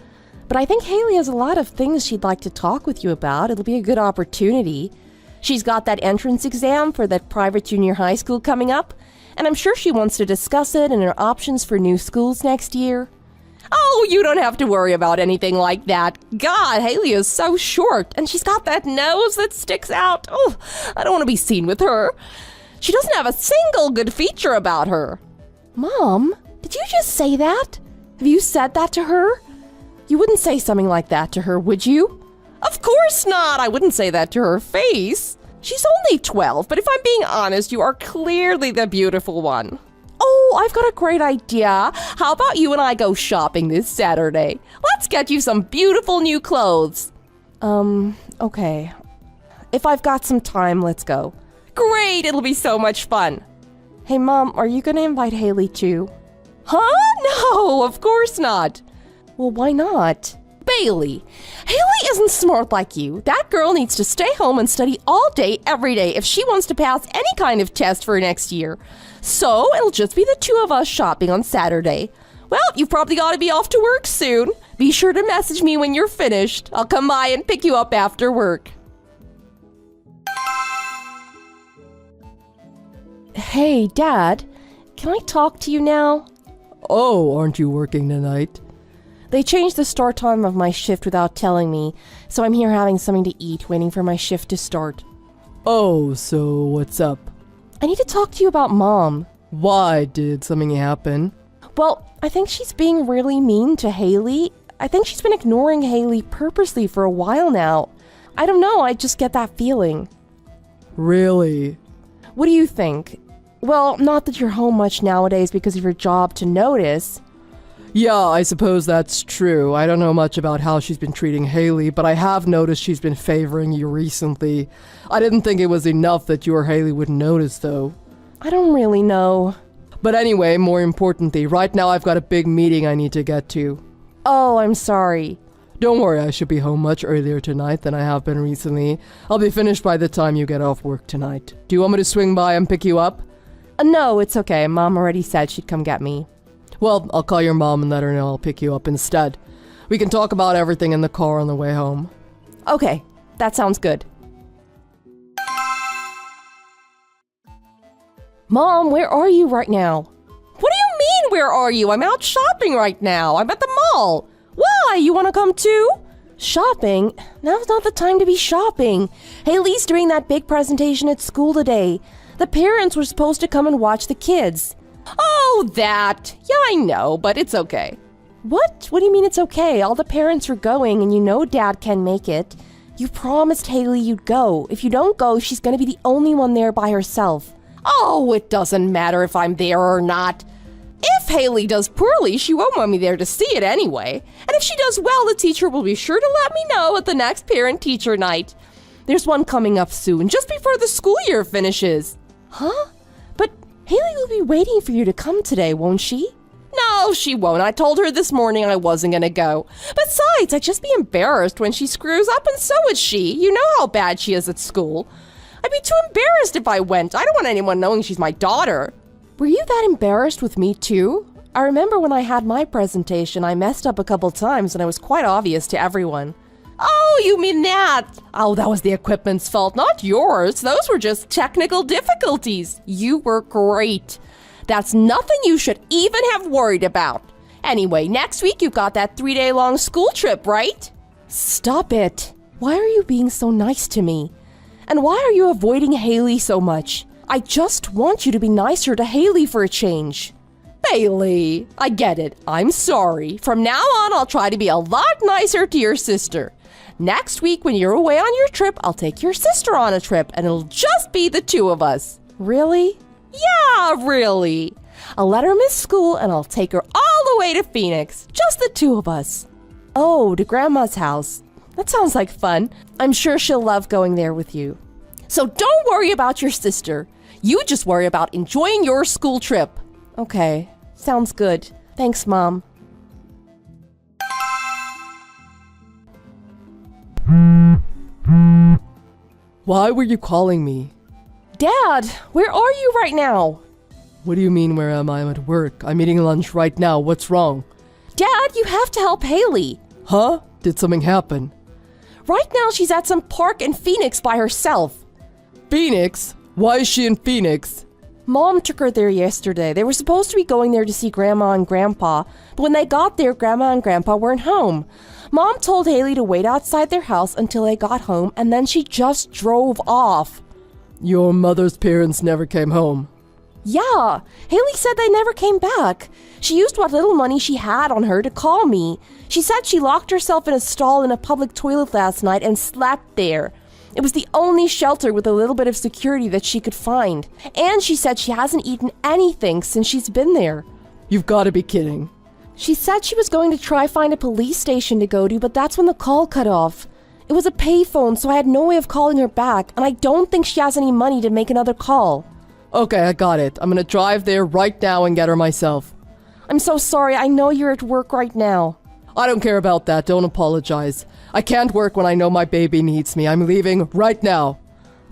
but I think Haley has a lot of things she'd like to talk with you about. It'll be a good opportunity. She's got that entrance exam for that private junior high school coming up, and I'm sure she wants to discuss it and her options for new schools next year. Oh, you don't have to worry about anything like that. God, Haley is so short, and she's got that nose that sticks out. Oh, I don't want to be seen with her. She doesn't have a single good feature about her. Mom, did you just say that? Have you said that to her? You wouldn't say something like that to her, would you? Of course not. I wouldn't say that to her face. She's only 12, but if I'm being honest, you are clearly the beautiful one. Oh, I've got a great idea. How about you and I go shopping this Saturday? Let's get you some beautiful new clothes. Okay. If I've got some time, let's go. Great, it'll be so much fun. Hey, Mom, are you gonna invite Haley too? Huh? No, of course not. Well, why not? Bailey, Haley isn't smart like you. That girl needs to stay home and study all day, every day, if she wants to pass any kind of test for next year. So it'll just be the two of us shopping on Saturday. Well, you've probably got to be off to work soon. Be sure to message me when you're finished. I'll come by and pick you up after work. Hey, Dad, can I talk to you now? Oh, aren't you working tonight? They changed the start time of my shift without telling me, so I'm here having something to eat, waiting for my shift to start. Oh, so what's up? I need to talk to you about Mom. Why? Did something happen? Well, I think she's being really mean to Haley. I think she's been ignoring Haley purposely for a while now. I don't know, I just get that feeling. Really? What do you think? Well, not that you're home much nowadays because of your job to notice. Yeah, I suppose that's true. I don't know much about how she's been treating Haley, but I have noticed she's been favoring you recently. I didn't think it was enough that you or Haley would notice, though. I don't really know. But anyway, more importantly, right now I've got a big meeting I need to get to. Oh, I'm sorry. Don't worry, I should be home much earlier tonight than I have been recently. I'll be finished by the time you get off work tonight. Do you want me to swing by and pick you up? No, it's okay. Mom already said she'd come get me. Well, I'll call your mom and let her know I'll pick you up instead. We can talk about everything in the car on the way home. Okay, that sounds good. Mom, where are you right now? What do you mean, where are you? I'm out shopping right now. I'm at the mall. Why? You want to come too? Shopping? Now's not the time to be shopping. Haley's doing that big presentation at school today. The parents were supposed to come and watch the kids. Oh, that. Yeah, I know, but it's okay. What? What do you mean it's okay? All the parents are going and you know Dad can make it. You promised Haley you'd go. If you don't go, she's going to be the only one there by herself. Oh, it doesn't matter if I'm there or not. If Haley does poorly, she won't want me there to see it anyway. And if she does well, the teacher will be sure to let me know at the next parent-teacher night. There's one coming up soon, just before the school year finishes. Huh? But Haley will be waiting for you to come today, won't she? No, she won't. I told her this morning I wasn't going to go. Besides, I'd just be embarrassed when she screws up, and so would she. You know how bad she is at school. I'd be too embarrassed if I went. I don't want anyone knowing she's my daughter. Were you that embarrassed with me too? I remember when I had my presentation, I messed up a couple times and it was quite obvious to everyone. Oh, you mean that? Oh, that was the equipment's fault, not yours. Those were just technical difficulties. You were great. That's nothing you should even have worried about. Anyway, next week you've got that 3-day-long school trip, right? Stop it. Why are you being so nice to me? And why are you avoiding Haley so much? I just want you to be nicer to Haley for a change. Haley, I get it. I'm sorry. From now on, I'll try to be a lot nicer to your sister. Next week, when you're away on your trip, I'll take your sister on a trip, and it'll just be the two of us. Really? Yeah, really. I'll let her miss school, and I'll take her all the way to Phoenix. Just the two of us. Oh, to Grandma's house. That sounds like fun. I'm sure she'll love going there with you. So don't worry about your sister. You just worry about enjoying your school trip. Okay, sounds good. Thanks, Mom. Why were you calling me? Dad, where are you right now? What do you mean, where am I? I'm at work. I'm eating lunch right now. What's wrong? Dad, you have to help Haley. Huh? Did something happen? Right now she's at some park in Phoenix by herself. Phoenix? Why is she in Phoenix? Mom took her there yesterday. They were supposed to be going there to see Grandma and Grandpa, but when they got there, Grandma and Grandpa weren't home. Mom told Haley to wait outside their house until they got home, and then she just drove off. Your mother's parents never came home. Yeah, Haley said they never came back. She used what little money she had on her to call me. She said she locked herself in a stall in a public toilet last night and slept there. It was the only shelter with a little bit of security that she could find. And she said she hasn't eaten anything since she's been there. You've got to be kidding. She said she was going to try find a police station to go to, but that's when the call cut off. It was a payphone, so I had no way of calling her back, and I don't think she has any money to make another call. Okay, I got it. I'm gonna drive there right now and get her myself. I'm so sorry. I know you're at work right now. I don't care about that. Don't apologize. I can't work when I know my baby needs me. I'm leaving right now.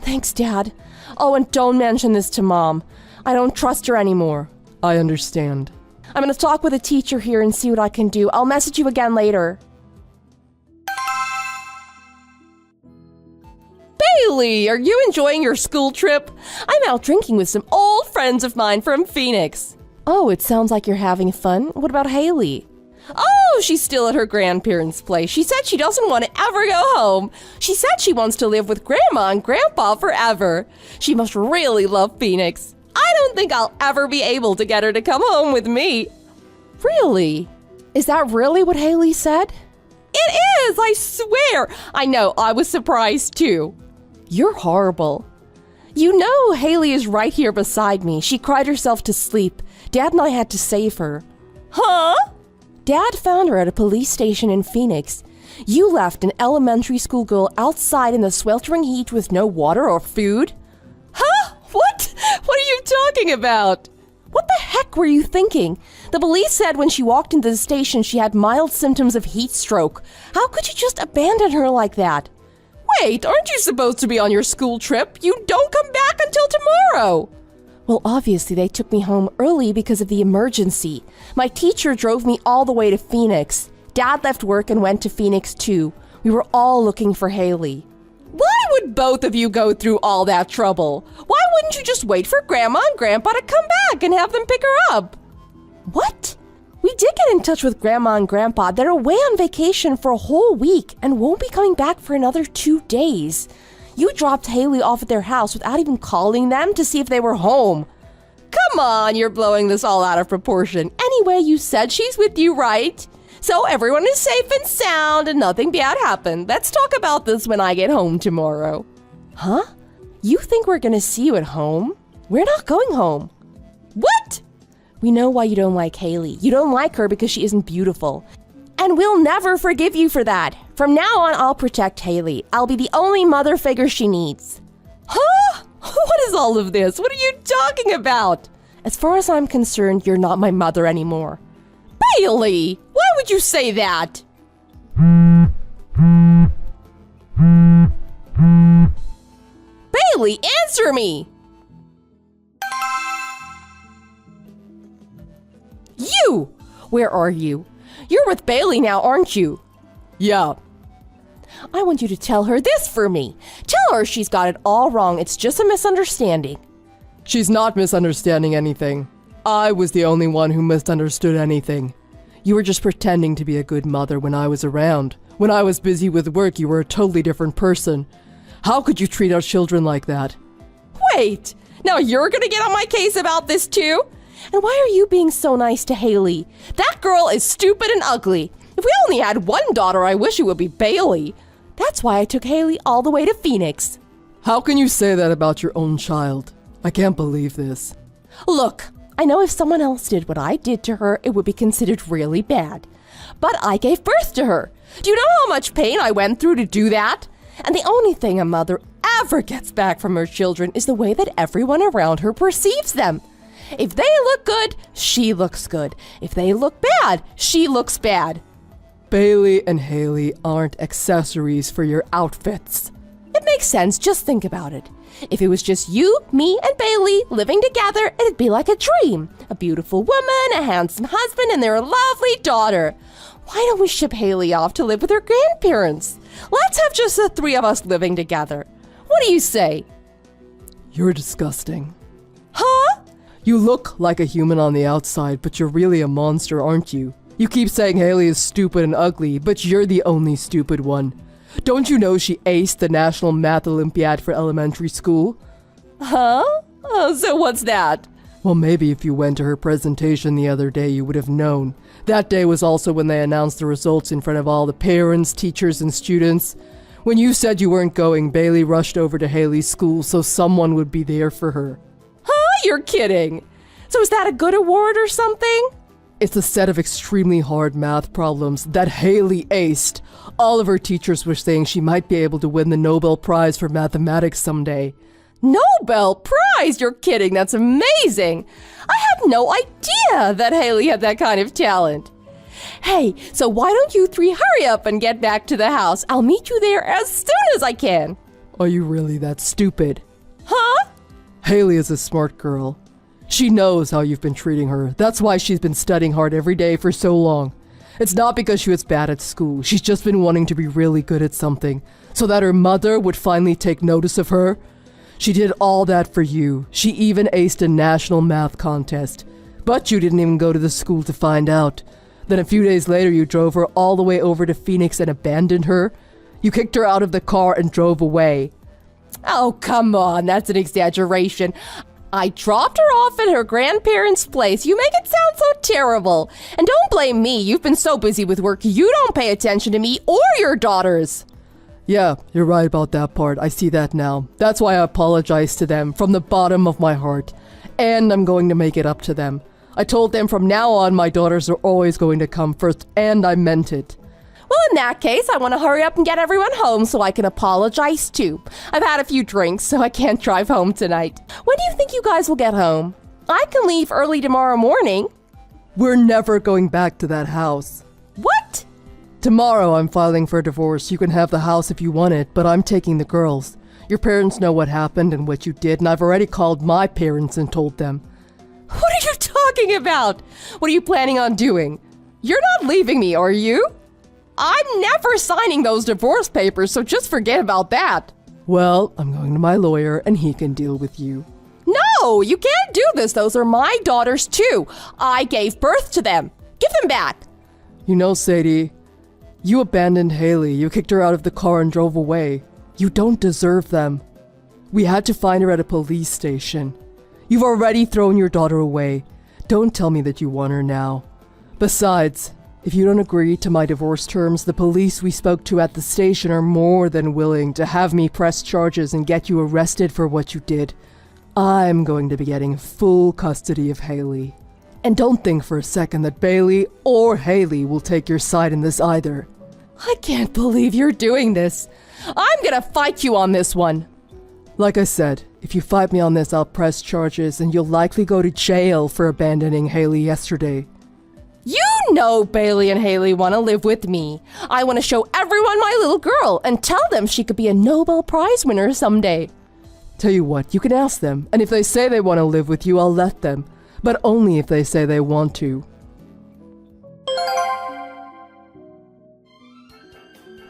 Thanks, Dad. Oh, and don't mention this to Mom. I don't trust her anymore. I understand. I'm going to talk with a teacher here and see what I can do. I'll message you again later. Bailey, are you enjoying your school trip? I'm out drinking with some old friends of mine from Phoenix. Oh, it sounds like you're having fun. What about Haley? Oh, she's still at her grandparents' place. She said she doesn't want to ever go home. She said she wants to live with Grandma and Grandpa forever. She must really love Phoenix. I don't think I'll ever be able to get her to come home with me. Really? Is that really what Haley said? It is, I swear. I know, I was surprised too. You're horrible. You know Haley is right here beside me. She cried herself to sleep. Dad and I had to save her. Huh? Dad found her at a police station in Phoenix. You left an elementary school girl outside in the sweltering heat with no water or food? Huh? What? What are you talking about? What the heck were you thinking? The police said when she walked into the station she had mild symptoms of heat stroke. How could you just abandon her like that? Wait, aren't you supposed to be on your school trip? You don't come back until tomorrow. Well, obviously they took me home early because of the emergency. My teacher drove me all the way to Phoenix. Dad left work and went to Phoenix too. We were all looking for Haley. Why would both of you go through all that trouble? Why wouldn't you just wait for Grandma and Grandpa to come back and have them pick her up? What? We did get in touch with Grandma and Grandpa. They're away on vacation for a whole week and won't be coming back for another 2 days. You dropped Haley off at their house without even calling them to see if they were home. Come on, you're blowing this all out of proportion. Anyway, you said she's with you, right? So everyone is safe and sound and nothing bad happened. Let's talk about this when I get home tomorrow. Huh? You think we're gonna see you at home? We're not going home. What? We know why you don't like Haley. You don't like her because she isn't beautiful. And we'll never forgive you for that. From now on, I'll protect Haley. I'll be the only mother figure she needs. Huh? What is all of this? What are you talking about? As far as I'm concerned, you're not my mother anymore. Bailey! Why would you say that? Bailey, answer me! You! Where are you? You're with Bailey now, aren't you? Yeah. I want you to tell her this for me. Tell her she's got it all wrong. It's just a misunderstanding. She's not misunderstanding anything. I was the only one who misunderstood anything. You were just pretending to be a good mother when I was around. When I was busy with work, you were a totally different person. How could you treat our children like that? Wait! Now you're gonna get on my case about this too? And why are you being so nice to Haley? That girl is stupid and ugly. If we only had one daughter, I wish it would be Bailey. That's why I took Haley all the way to Phoenix. How can you say that about your own child? I can't believe this. Look, I know if someone else did what I did to her, it would be considered really bad. But I gave birth to her. Do you know how much pain I went through to do that? And the only thing a mother ever gets back from her children is the way that everyone around her perceives them. If they look good, she looks good. If they look bad, she looks bad. Bailey and Haley aren't accessories for your outfits. It makes sense. Just think about it. If it was just you, me, and Bailey living together, it'd be like a dream. A beautiful woman, a handsome husband, and their lovely daughter. Why don't we ship Haley off to live with her grandparents? Let's have just the 3 of us living together. What do you say? You're disgusting. Huh? You look like a human on the outside, but you're really a monster, aren't you? You keep saying Haley is stupid and ugly, but you're the only stupid one. Don't you know she aced the National Math Olympiad for elementary school? Huh? Oh, so what's that? Well, maybe if you went to her presentation the other day, you would have known. That day was also when they announced the results in front of all the parents, teachers, and students. When you said you weren't going, Bailey rushed over to Haley's school so someone would be there for her. Huh? You're kidding. So is that a good award or something? It's a set of extremely hard math problems that Haley aced. All of her teachers were saying she might be able to win the Nobel Prize for mathematics someday. Nobel Prize? You're kidding. That's amazing. I had no idea that Haley had that kind of talent. Hey, so why don't you 3 hurry up and get back to the house? I'll meet you there as soon as I can. Are you really that stupid? Huh? Haley is a smart girl. She knows how you've been treating her. That's why she's been studying hard every day for so long. It's not because she was bad at school. She's just been wanting to be really good at something, so that her mother would finally take notice of her. She did all that for you. She even aced a national math contest. But you didn't even go to the school to find out. Then a few days later, you drove her all the way over to Phoenix and abandoned her. You kicked her out of the car and drove away. Oh, come on, that's an exaggeration. I dropped her off at her grandparents' place. You make it sound so terrible. And don't blame me. You've been so busy with work, you don't pay attention to me or your daughters. Yeah, you're right about that part. I see that now. That's why I apologize to them from the bottom of my heart. And I'm going to make it up to them. I told them from now on my daughters are always going to come first, and I meant it. Well, in that case, I want to hurry up and get everyone home so I can apologize too. I've had a few drinks, so I can't drive home tonight. When do you think you guys will get home? I can leave early tomorrow morning. We're never going back to that house. What? Tomorrow I'm filing for a divorce. You can have the house if you want it, but I'm taking the girls. Your parents know what happened and what you did, and I've already called my parents and told them. What are you talking about? What are you planning on doing? You're not leaving me, are you? I'm never signing those divorce papers, so just forget about that. Well, I'm going to my lawyer and he can deal with you. No, you can't do this. Those are my daughters too. I gave birth to them. Give them back. You know, Sadie, you abandoned Haley. You kicked her out of the car and drove away. You don't deserve them. We had to find her at a police station. You've already thrown your daughter away. Don't tell me that you want her now. Besides, if you don't agree to my divorce terms, the police we spoke to at the station are more than willing to have me press charges and get you arrested for what you did. I'm going to be getting full custody of Haley. And don't think for a second that Bailey or Haley will take your side in this either. I can't believe you're doing this. I'm gonna fight you on this one. Like I said, if you fight me on this, I'll press charges and you'll likely go to jail for abandoning Haley yesterday. You know Bailey and Haley want to live with me. I want to show everyone my little girl and tell them she could be a Nobel Prize winner someday. Tell you what, you can ask them, and if they say they want to live with you, I'll let them. But only if they say they want to.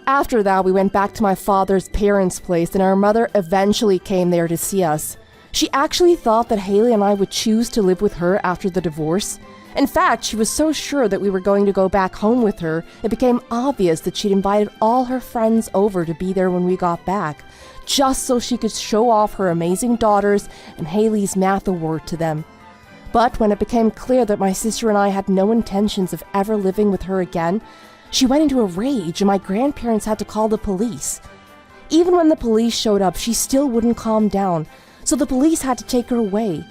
After that, we went back to my father's parents' place, and our mother eventually came there to see us. She actually thought that Haley and I would choose to live with her after the divorce. In fact, she was so sure that we were going to go back home with her, it became obvious that she'd invited all her friends over to be there when we got back, just so she could show off her amazing daughters and Haley's math award to them. But when it became clear that my sister and I had no intentions of ever living with her again, she went into a rage and my grandparents had to call the police. Even when the police showed up, she still wouldn't calm down, so the police had to take her away.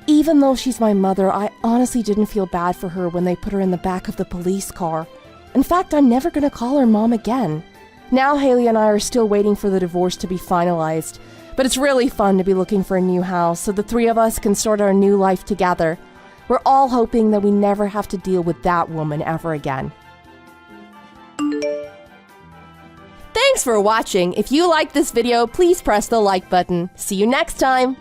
Even though she's my mother, I honestly didn't feel bad for her when they put her in the back of the police car. In fact, I'm never going to call her mom again. Now Haley and I are still waiting for the divorce to be finalized, but it's really fun to be looking for a new house so the three of us can start our new life together. We're all hoping that we never have to deal with that woman ever again. Thanks for watching. If you liked this video, please press the like button. See you next time.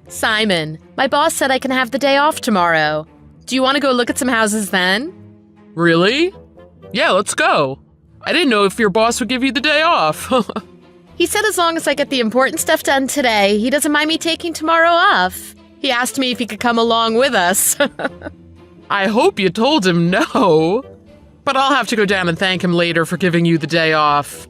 Simon, my boss said I can have the day off tomorrow. Do you want to go look at some houses then? Really? Yeah, let's go. I didn't know if your boss would give you the day off. He said as long as I get the important stuff done today, he doesn't mind me taking tomorrow off. He asked me if he could come along with us. I hope you told him no. But I'll have to go down and thank him later for giving you the day off.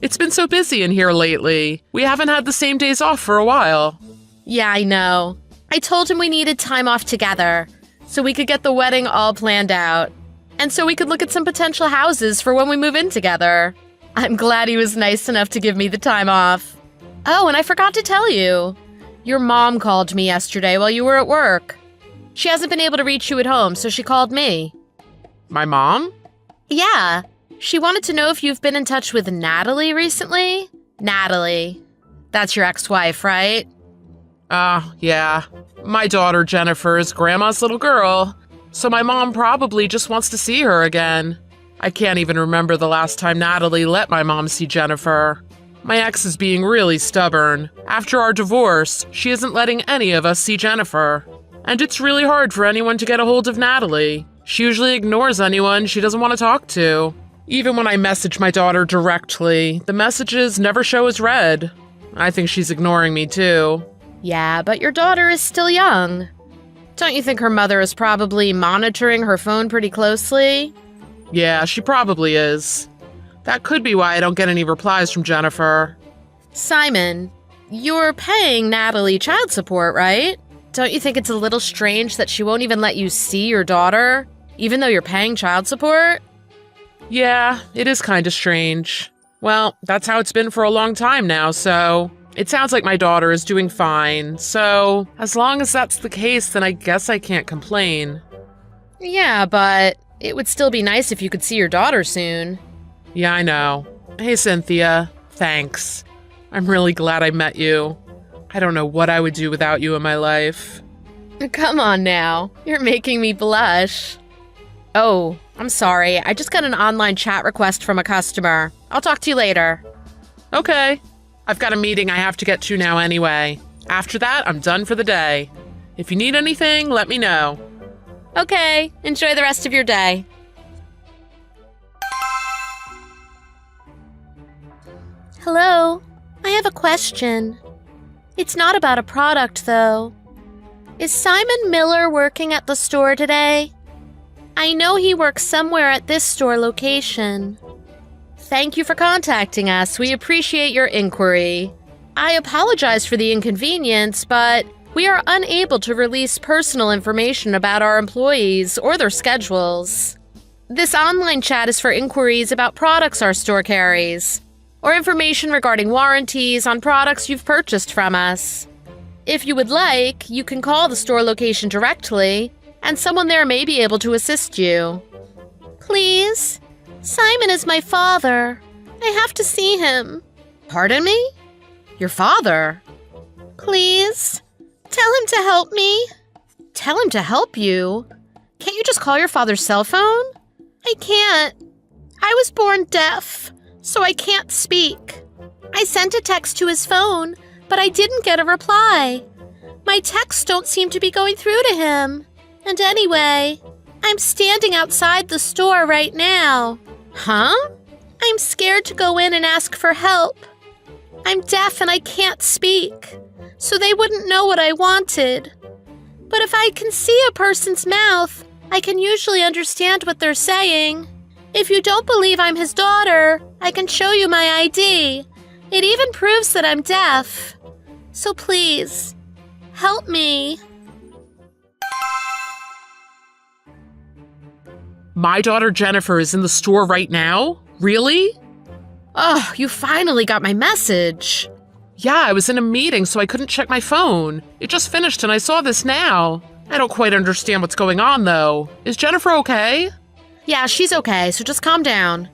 It's been so busy in here lately. We haven't had the same days off for a while. Yeah, I know. I told him we needed time off together, so we could get the wedding all planned out. And so we could look at some potential houses for when we move in together. I'm glad he was nice enough to give me the time off. Oh, and I forgot to tell you. Your mom called me yesterday while you were at work. She hasn't been able to reach you at home, so she called me. My mom? Yeah. She wanted to know if you've been in touch with Natalie recently. Natalie. That's your ex-wife, right? Yeah. My daughter Jennifer is Grandma's little girl, so my mom probably just wants to see her again. I can't even remember the last time Natalie let my mom see Jennifer. My ex is being really stubborn. After our divorce, she isn't letting any of us see Jennifer. And it's really hard for anyone to get a hold of Natalie. She usually ignores anyone she doesn't want to talk to. Even when I message my daughter directly, the messages never show as read. I think she's ignoring me too. Yeah, but your daughter is still young. Don't you think her mother is probably monitoring her phone pretty closely? Yeah, she probably is. That could be why I don't get any replies from Jennifer. Simon, you're paying Natalie child support, right? Don't you think it's a little strange that she won't even let you see your daughter, even though you're paying child support? Yeah, it is kind of strange. Well, that's how it's been for a long time now, so it sounds like my daughter is doing fine. So, as long as that's the case, then I guess I can't complain. Yeah, but it would still be nice if you could see your daughter soon. Yeah, I know. Hey, Cynthia. Thanks. I'm really glad I met you. I don't know what I would do without you in my life. Come on now. You're making me blush. Oh, I'm sorry. I just got an online chat request from a customer. I'll talk to you later. Okay. I've got a meeting I have to get to now anyway. After that, I'm done for the day. If you need anything, let me know. Okay. Enjoy the rest of your day. Hello. I have a question. It's not about a product, though. Is Simon Miller working at the store today? I know he works somewhere at this store location. Thank you for contacting us. We appreciate your inquiry. I apologize for the inconvenience, but we are unable to release personal information about our employees or their schedules. This online chat is for inquiries about products our store carries, or information regarding warranties on products you've purchased from us. If you would like, you can call the store location directly, and someone there may be able to assist you. Please? Simon is my father. I have to see him. Pardon me? Your father? Please? Tell him to help me. Tell him to help you? Can't you just call your father's cell phone? I can't. I was born deaf, so I can't speak. I sent a text to his phone, but I didn't get a reply. My texts don't seem to be going through to him. And anyway, I'm standing outside the store right now. Huh? I'm scared to go in and ask for help. I'm deaf and I can't speak, so they wouldn't know what I wanted. But if I can see a person's mouth, I can usually understand what they're saying. If you don't believe I'm his daughter, I can show you my ID. It even proves that I'm deaf. So please, help me. My daughter Jennifer is in the store right now? Really? Oh, you finally got my message. Yeah, I was in a meeting, so I couldn't check my phone. It just finished and I saw this now. I don't quite understand what's going on, though. Is Jennifer okay? Yeah, she's okay, so just calm down.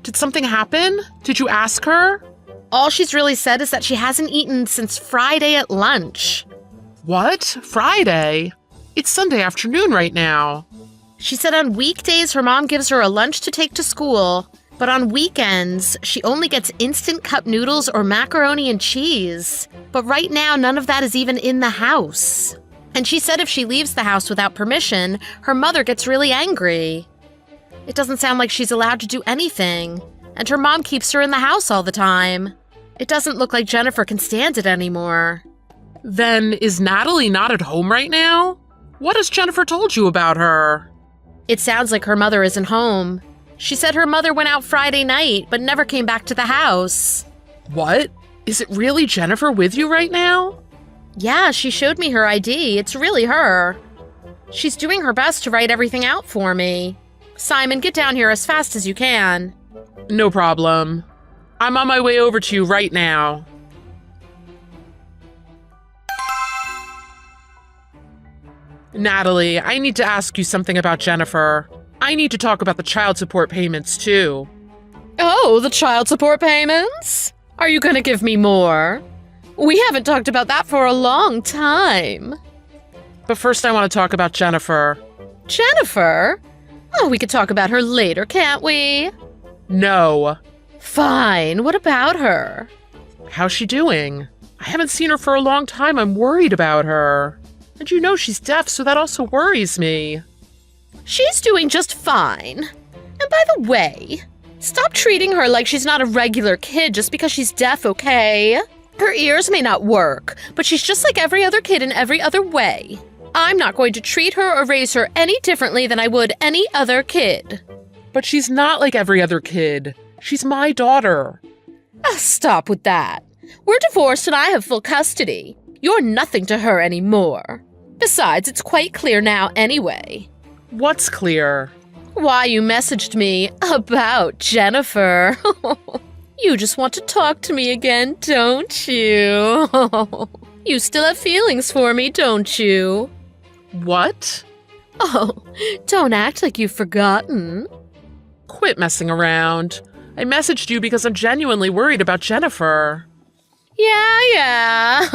Did something happen? Did you ask her? All she's really said is that she hasn't eaten since Friday at lunch. What? Friday? It's Sunday afternoon right now. She said on weekdays her mom gives her a lunch to take to school, but on weekends she only gets instant cup noodles or macaroni and cheese. But right now none of that is even in the house. And she said if she leaves the house without permission, her mother gets really angry. It doesn't sound like she's allowed to do anything, and her mom keeps her in the house all the time. It doesn't look like Jennifer can stand it anymore. Then is Natalie not at home right now? What has Jennifer told you about her? It sounds like her mother isn't home. She said her mother went out Friday night, but never came back to the house. What? Is it really Jennifer with you right now? Yeah, she showed me her ID. It's really her. She's doing her best to write everything out for me. Simon, get down here as fast as you can. No problem. I'm on my way over to you right now. Natalie, I need to ask you something about Jennifer. I need to talk about the child support payments, too. Oh, the child support payments? Are you going to give me more? We haven't talked about that for a long time. But first I want to talk about Jennifer. Jennifer? Oh, we could talk about her later, can't we? No. Fine, what about her? How's she doing? I haven't seen her for a long time. I'm worried about her. And you know she's deaf, so that also worries me. She's doing just fine. And by the way, stop treating her like she's not a regular kid just because she's deaf, okay? Her ears may not work, but she's just like every other kid in every other way. I'm not going to treat her or raise her any differently than I would any other kid. But she's not like every other kid. She's my daughter. Stop with that. We're divorced and I have full custody. You're nothing to her anymore. Besides, it's quite clear now anyway. What's clear? Why you messaged me about Jennifer. You just want to talk to me again, don't you? You still have feelings for me, don't you? What? Oh, don't act like you've forgotten. Quit messing around. I messaged you because I'm genuinely worried about Jennifer. Yeah.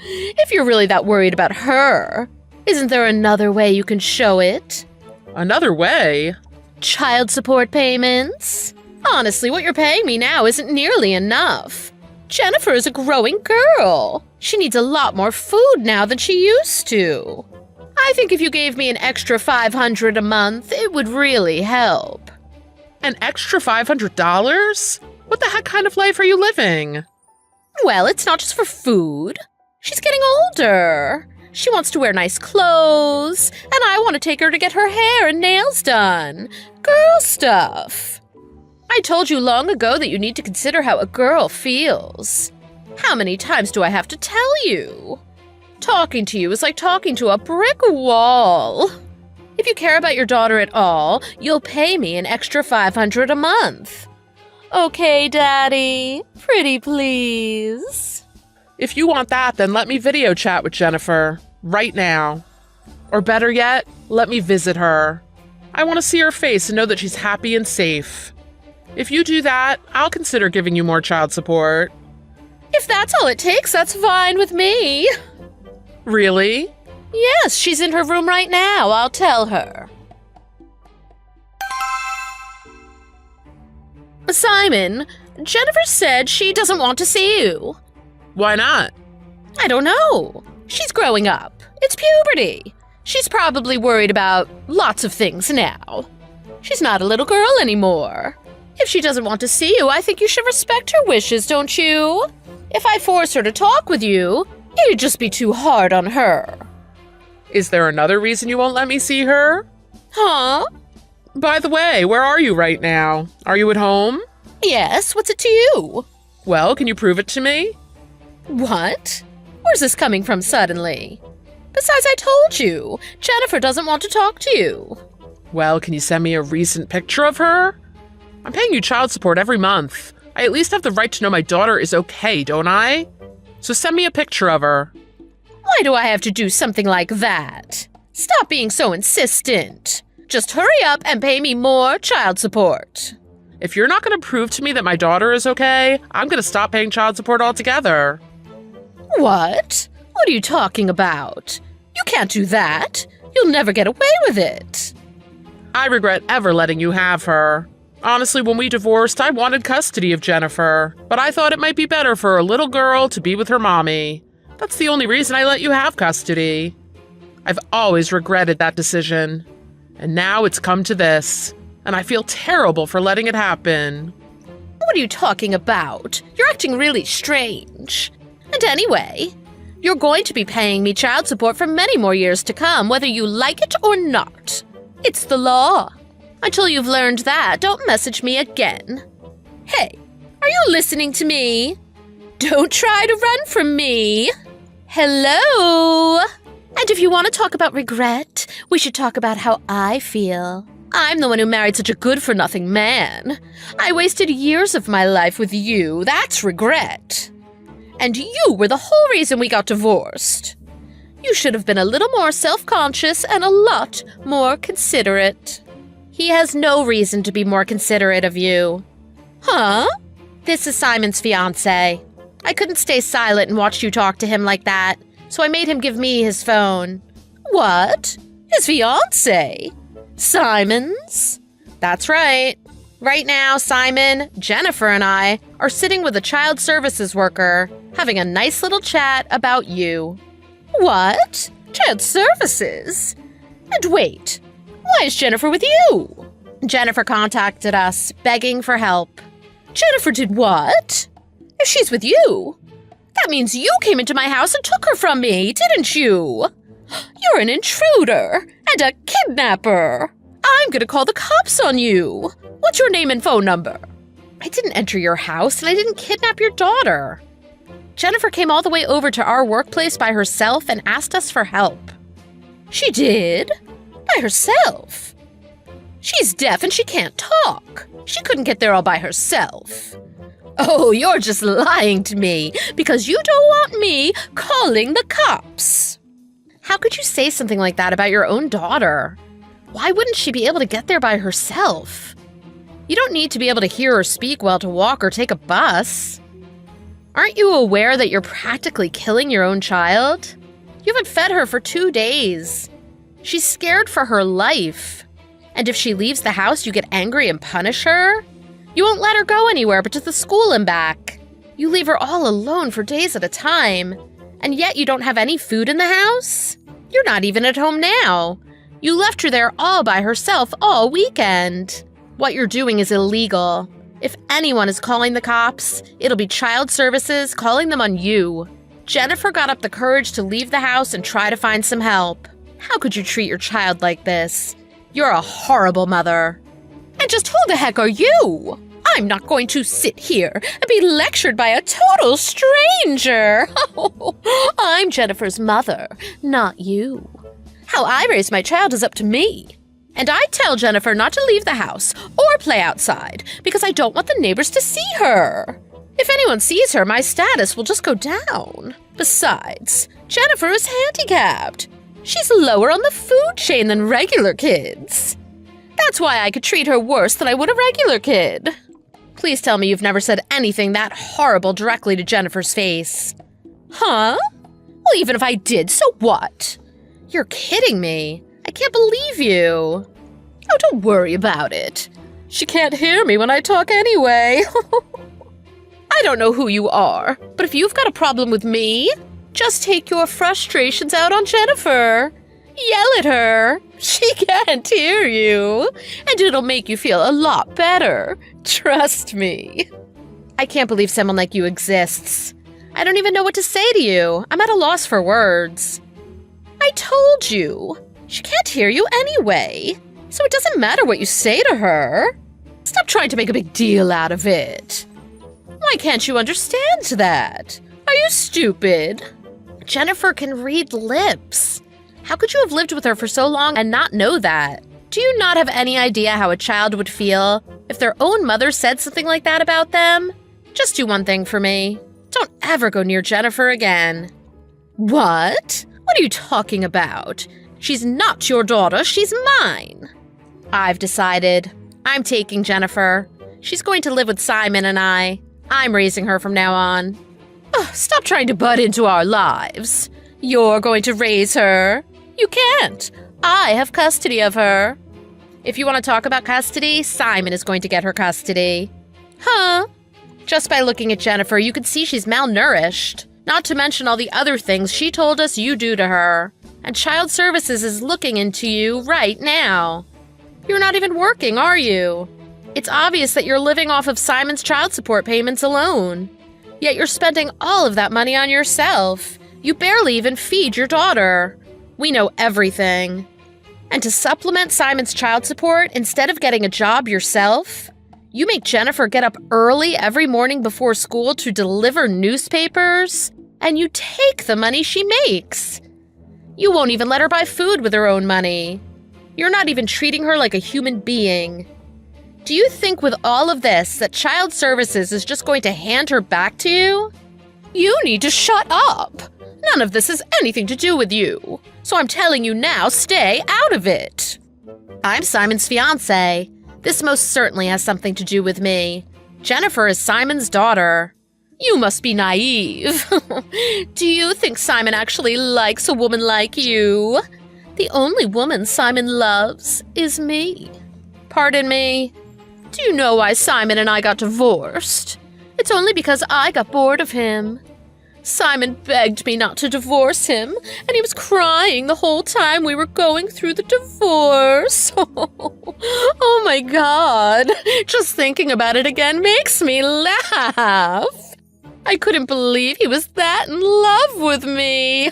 If you're really that worried about her, isn't there another way you can show it? Another way? Child support payments? Honestly, what you're paying me now isn't nearly enough. Jennifer is a growing girl. She needs a lot more food now than she used to. I think if you gave me an extra $500 a month, it would really help. An extra $500? What the heck kind of life are you living? Well, it's not just for food. She's getting older. She wants to wear nice clothes, and I want to take her to get her hair and nails done. Girl stuff. I told you long ago that you need to consider how a girl feels. How many times do I have to tell you? Talking to you is like talking to a brick wall. If you care about your daughter at all, you'll pay me an extra $500 a month. Okay, Daddy? Pretty please. If you want that, then let me video chat with Jennifer. Right now. Or better yet, let me visit her. I want to see her face and know that she's happy and safe. If you do that, I'll consider giving you more child support. If that's all it takes, that's fine with me. Really? Yes, she's in her room right now. I'll tell her. Simon, Jennifer said she doesn't want to see you. Why not? I don't know. She's growing up. It's puberty. She's probably worried about lots of things now. She's not a little girl anymore. If she doesn't want to see you, I think you should respect her wishes, don't you? If I force her to talk with you, it'd just be too hard on her. Is there another reason you won't let me see her? Huh? By the way, where are you right now? Are you at home? Yes, what's it to you? Well, can you prove it to me? What? Where's this coming from suddenly? Besides, I told you, Jennifer doesn't want to talk to you. Well, can you send me a recent picture of her? I'm paying you child support every month. I at least have the right to know my daughter is okay, don't I? So send me a picture of her. Why do I have to do something like that? Stop being so insistent. Just hurry up and pay me more child support. If you're not going to prove to me that my daughter is okay, I'm going to stop paying child support altogether. What? What are you talking about? You can't do that. You'll never get away with it. I regret ever letting you have her. Honestly, when we divorced, I wanted custody of Jennifer, but I thought it might be better for a little girl to be with her mommy. That's the only reason I let you have custody. I've always regretted that decision. And now it's come to this, and I feel terrible for letting it happen. What are you talking about? You're acting really strange. And anyway, you're going to be paying me child support for many more years to come, whether you like it or not. It's the law. Until you've learned that, don't message me again. Hey, are you listening to me? Don't try to run from me. Hello? And if you want to talk about regret, we should talk about how I feel. I'm the one who married such a good-for-nothing man. I wasted years of my life with you. That's regret. And you were the whole reason we got divorced. You should have been a little more self-conscious and a lot more considerate. He has no reason to be more considerate of you. Huh? This is Simon's fiancé. I couldn't stay silent and watch you talk to him like that, so I made him give me his phone. What? His fiancé? Simon's? That's right. Right now, Simon, Jennifer, and I are sitting with a child services worker, having a nice little chat about you. What? Child services? And wait, why is Jennifer with you? Jennifer contacted us, begging for help. Jennifer did what? If she's with you, that means you came into my house and took her from me, didn't you? You're an intruder and a kidnapper. I'm gonna call the cops on you. What's your name and phone number? I didn't enter your house and I didn't kidnap your daughter. Jennifer came all the way over to our workplace by herself and asked us for help. She did? By herself? She's deaf and she can't talk. She couldn't get there all by herself. Oh, you're just lying to me because you don't want me calling the cops. How could you say something like that about your own daughter? Why wouldn't she be able to get there by herself? You don't need to be able to hear or speak well to walk or take a bus. Aren't you aware that you're practically killing your own child? You haven't fed her for 2 days. She's scared for her life. And if she leaves the house, you get angry and punish her? You won't let her go anywhere but to the school and back. You leave her all alone for days at a time. And yet you don't have any food in the house? You're not even at home now. You left her there all by herself all weekend. What you're doing is illegal. If anyone is calling the cops, it'll be child services calling them on you. Jennifer got up the courage to leave the house and try to find some help. How could you treat your child like this? You're a horrible mother. And just who the heck are you? I'm not going to sit here and be lectured by a total stranger. I'm Jennifer's mother, not you. How I raise my child is up to me. And I tell Jennifer not to leave the house or play outside because I don't want the neighbors to see her. If anyone sees her, my status will just go down. Besides, Jennifer is handicapped. She's lower on the food chain than regular kids. That's why I could treat her worse than I would a regular kid. Please tell me you've never said anything that horrible directly to Jennifer's face. Huh? Well, even if I did, so what? You're kidding me. I can't believe you. Oh, don't worry about it. She can't hear me when I talk anyway. I don't know who you are, but if you've got a problem with me, just take your frustrations out on Jennifer. Yell at her. She can't hear you, and it'll make you feel a lot better. Trust me. I can't believe someone like you exists. I don't even know what to say to you. I'm at a loss for words. I told you. She can't hear you anyway, so it doesn't matter what you say to her. Stop trying to make a big deal out of it. Why can't you understand that? Are you stupid? Jennifer can read lips. How could you have lived with her for so long and not know that? Do you not have any idea how a child would feel if their own mother said something like that about them? Just do one thing for me. Don't ever go near Jennifer again. What? What are you talking about? She's not your daughter, she's mine. I've decided. I'm taking Jennifer. She's going to live with Simon and I. I'm raising her from now on. Ugh, stop trying to butt into our lives. You're going to raise her. You can't. I have custody of her. If you want to talk about custody, Simon is going to get her custody. Huh? Just by looking at Jennifer, you can see she's malnourished. Not to mention all the other things she told us you do to her. And Child Services is looking into you right now. You're not even working, are you? It's obvious that you're living off of Simon's child support payments alone. Yet you're spending all of that money on yourself. You barely even feed your daughter. We know everything. And to supplement Simon's child support, instead of getting a job yourself, you make Jennifer get up early every morning before school to deliver newspapers, and you take the money she makes. You won't even let her buy food with her own money. You're not even treating her like a human being. Do you think with all of this that Child Services is just going to hand her back to you? You need to shut up. None of this has anything to do with you. So I'm telling you now, stay out of it. I'm Simon's fiancé. This most certainly has something to do with me. Jennifer is Simon's daughter. You must be naive. Do you think Simon actually likes a woman like you? The only woman Simon loves is me. Pardon me? Do you know why Simon and I got divorced? It's only because I got bored of him. Simon begged me not to divorce him, and he was crying the whole time we were going through the divorce. Oh my God. Just thinking about it again makes me laugh. I couldn't believe he was that in love with me.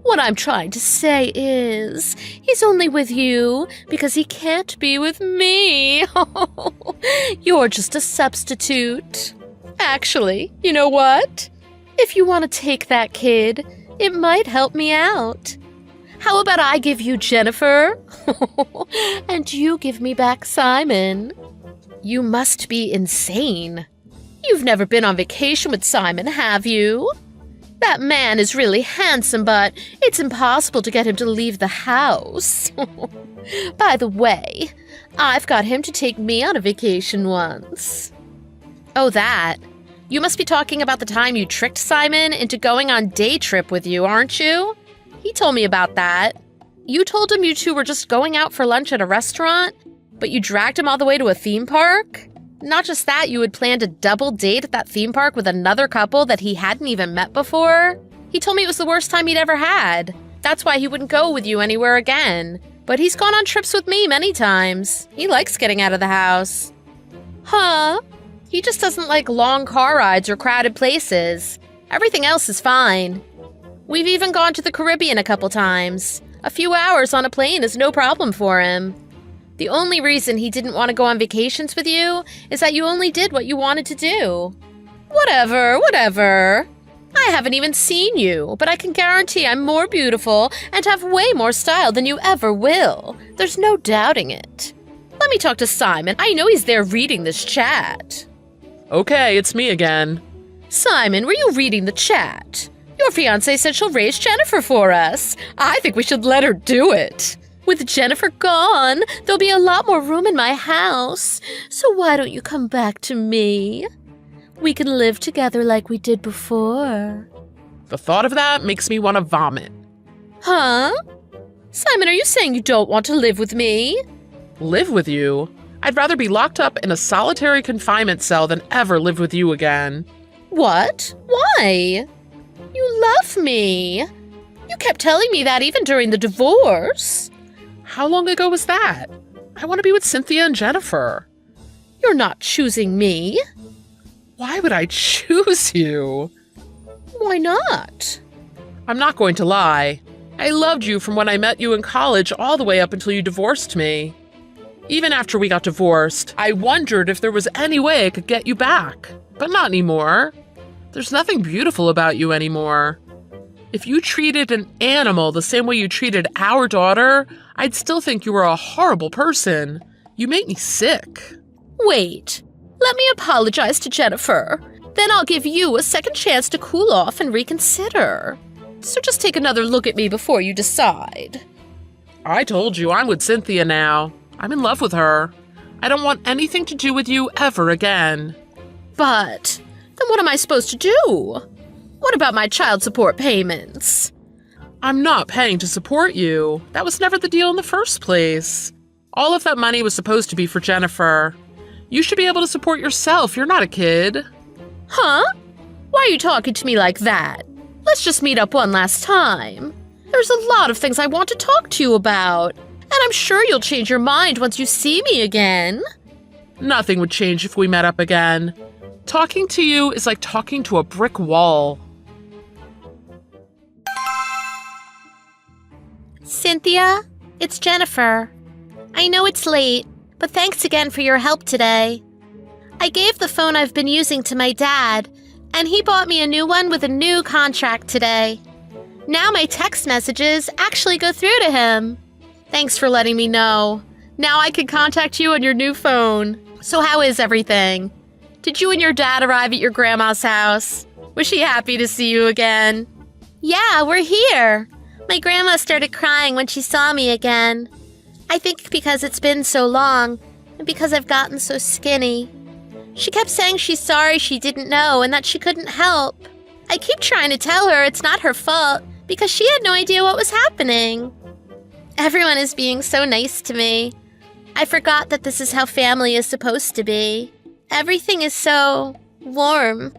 What I'm trying to say is, he's only with you because he can't be with me. You're just a substitute. Actually, you know what? If you want to take that kid, it might help me out. How about I give you Jennifer? And you give me back Simon? You must be insane. You've never been on vacation with Simon, have you? That man is really handsome, but it's impossible to get him to leave the house. By the way, I've got him to take me on a vacation once. Oh, that. You must be talking about the time you tricked Simon into going on day trip with you, aren't you? He told me about that. You told him you two were just going out for lunch at a restaurant, but you dragged him all the way to a theme park? Not just that, you had planned a double date at that theme park with another couple that he hadn't even met before. He told me it was the worst time he'd ever had. That's why he wouldn't go with you anywhere again. But he's gone on trips with me many times. He likes getting out of the house. Huh? He just doesn't like long car rides or crowded places. Everything else is fine. We've even gone to the Caribbean a couple times. A few hours on a plane is no problem for him. The only reason he didn't want to go on vacations with you is that you only did what you wanted to do. Whatever. I haven't even seen you, but I can guarantee I'm more beautiful and have way more style than you ever will. There's no doubting it. Let me talk to Simon. I know he's there reading this chat. Okay, it's me again. Simon, were you reading the chat? Your fiancée said she'll raise Jennifer for us. I think we should let her do it. With Jennifer gone, there'll be a lot more room in my house. So why don't you come back to me? We can live together like we did before. The thought of that makes me want to vomit. Huh? Simon, are you saying you don't want to live with me? Live with you? I'd rather be locked up in a solitary confinement cell than ever live with you again. What? Why? You love me. You kept telling me that even during the divorce. How long ago was that? I want to be with Cynthia and Jennifer. You're not choosing me. Why would I choose you? Why not? I'm not going to lie. I loved you from when I met you in college all the way up until you divorced me. Even after we got divorced, I wondered if there was any way I could get you back. But not anymore. There's nothing beautiful about you anymore. If you treated an animal the same way you treated our daughter, I'd still think you were a horrible person. You make me sick. Wait, let me apologize to Jennifer. Then I'll give you a second chance to cool off and reconsider. So just take another look at me before you decide. I told you I'm with Cynthia now. I'm in love with her. I don't want anything to do with you ever again. But then what am I supposed to do? What about my child support payments? I'm not paying to support you. That was never the deal in the first place. All of that money was supposed to be for Jennifer. You should be able to support yourself. You're not a kid. Huh? Why are you talking to me like that? Let's just meet up one last time. There's a lot of things I want to talk to you about. And I'm sure you'll change your mind once you see me again. Nothing would change if we met up again. Talking to you is like talking to a brick wall. Cynthia, it's Jennifer. I know it's late, but thanks again for your help today. I gave the phone I've been using to my dad, and he bought me a new one with a new contract today. Now my text messages actually go through to him. Thanks for letting me know. Now I can contact you on your new phone. So how is everything? Did you and your dad arrive at your grandma's house? Was she happy to see you again? Yeah, we're here. My grandma started crying when she saw me again. I think because it's been so long, and because I've gotten so skinny. She kept saying she's sorry she didn't know and that she couldn't help. I keep trying to tell her it's not her fault, because she had no idea what was happening. Everyone is being so nice to me. I forgot that this is how family is supposed to be. Everything is so warm.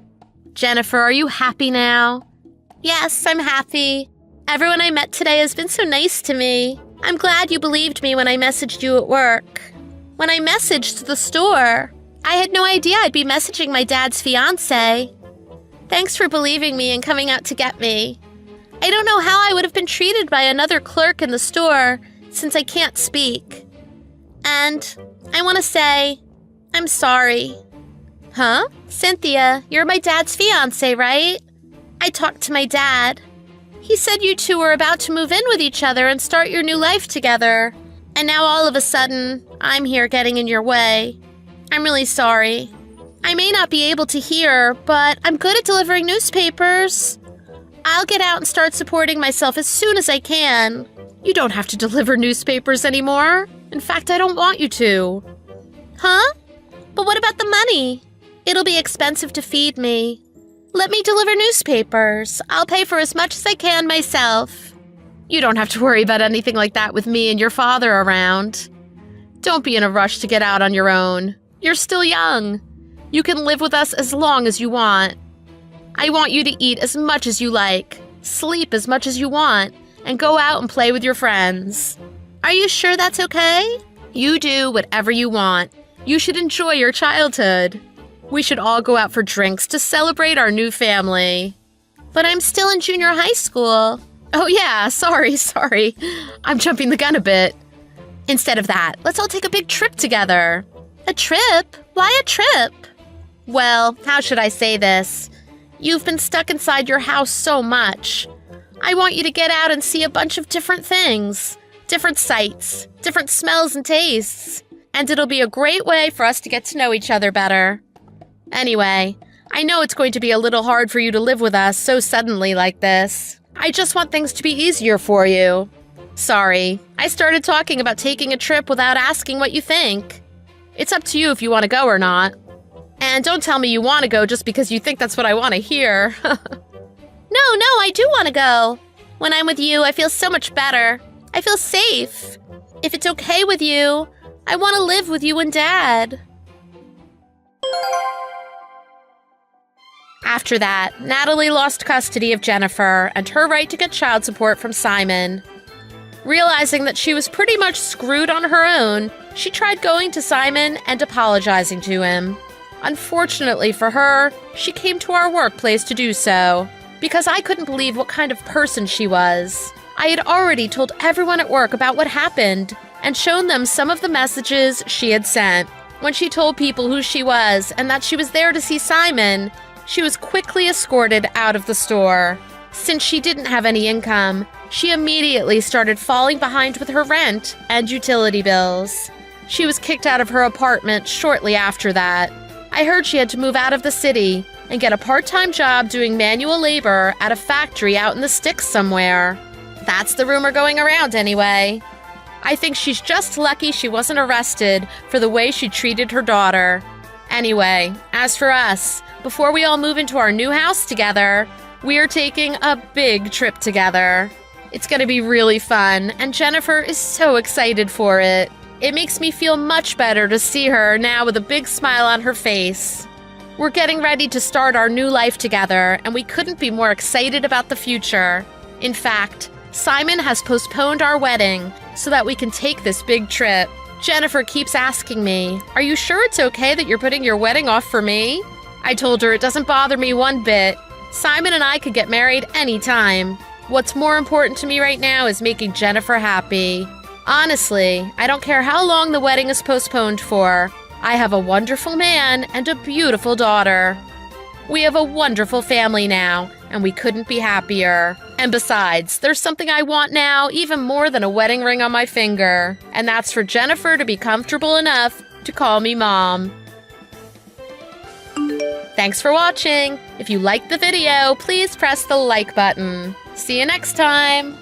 Jennifer, are you happy now? Yes, I'm happy. Everyone I met today has been so nice to me. I'm glad you believed me when I messaged you at work. When I messaged the store, I had no idea I'd be messaging my dad's fiancé. Thanks for believing me and coming out to get me. I don't know how I would have been treated by another clerk in the store since I can't speak. And I want to say, I'm sorry. Huh? Cynthia, you're my dad's fiancé, right? I talked to my dad. He said you two were about to move in with each other and start your new life together. And now all of a sudden, I'm here getting in your way. I'm really sorry. I may not be able to hear, but I'm good at delivering newspapers. I'll get out and start supporting myself as soon as I can. You don't have to deliver newspapers anymore. In fact, I don't want you to. Huh? But what about the money? It'll be expensive to feed me. Let me deliver newspapers. I'll pay for as much as I can myself. You don't have to worry about anything like that with me and your father around. Don't be in a rush to get out on your own. You're still young. You can live with us as long as you want. I want you to eat as much as you like, sleep as much as you want, and go out and play with your friends. Are you sure that's okay? You do whatever you want. You should enjoy your childhood. We should all go out for drinks to celebrate our new family. But I'm still in junior high school. Oh yeah, sorry. I'm jumping the gun a bit. Instead of that, let's all take a big trip together. A trip? Why a trip? Well, how should I say this? You've been stuck inside your house so much. I want you to get out and see a bunch of different things. Different sights, different smells and tastes. And it'll be a great way for us to get to know each other better. Anyway, I know it's going to be a little hard for you to live with us so suddenly like this. I just want things to be easier for you. Sorry, I started talking about taking a trip without asking what you think. It's up to you if you want to go or not. And don't tell me you want to go just because you think that's what I want to hear. No, I do want to go. When I'm with you, I feel so much better. I feel safe. If it's okay with you, I want to live with you and Dad. After that, Natalie lost custody of Jennifer and her right to get child support from Simon. Realizing that she was pretty much screwed on her own, she tried going to Simon and apologizing to him. Unfortunately for her, she came to our workplace to do so, because I couldn't believe what kind of person she was. I had already told everyone at work about what happened and shown them some of the messages she had sent. When she told people who she was and that she was there to see Simon, she was quickly escorted out of the store. Since she didn't have any income, she immediately started falling behind with her rent and utility bills. She was kicked out of her apartment shortly after that. I heard she had to move out of the city and get a part-time job doing manual labor at a factory out in the sticks somewhere. That's the rumor going around anyway. I think she's just lucky she wasn't arrested for the way she treated her daughter. Anyway, as for us, before we all move into our new house together, we are taking a big trip together. It's going to be really fun, and Jennifer is so excited for it. It makes me feel much better to see her now with a big smile on her face. We're getting ready to start our new life together, and we couldn't be more excited about the future. In fact, Simon has postponed our wedding so that we can take this big trip. Jennifer keeps asking me, "Are you sure it's okay that you're putting your wedding off for me?" I told her it doesn't bother me one bit. Simon and I could get married anytime. What's more important to me right now is making Jennifer happy. Honestly, I don't care how long the wedding is postponed for. I have a wonderful man and a beautiful daughter. We have a wonderful family now, and we couldn't be happier. And besides, there's something I want now even more than a wedding ring on my finger, and that's for Jennifer to be comfortable enough to call me Mom. Thanks for watching. If you liked the video, please press the like button. See you next time.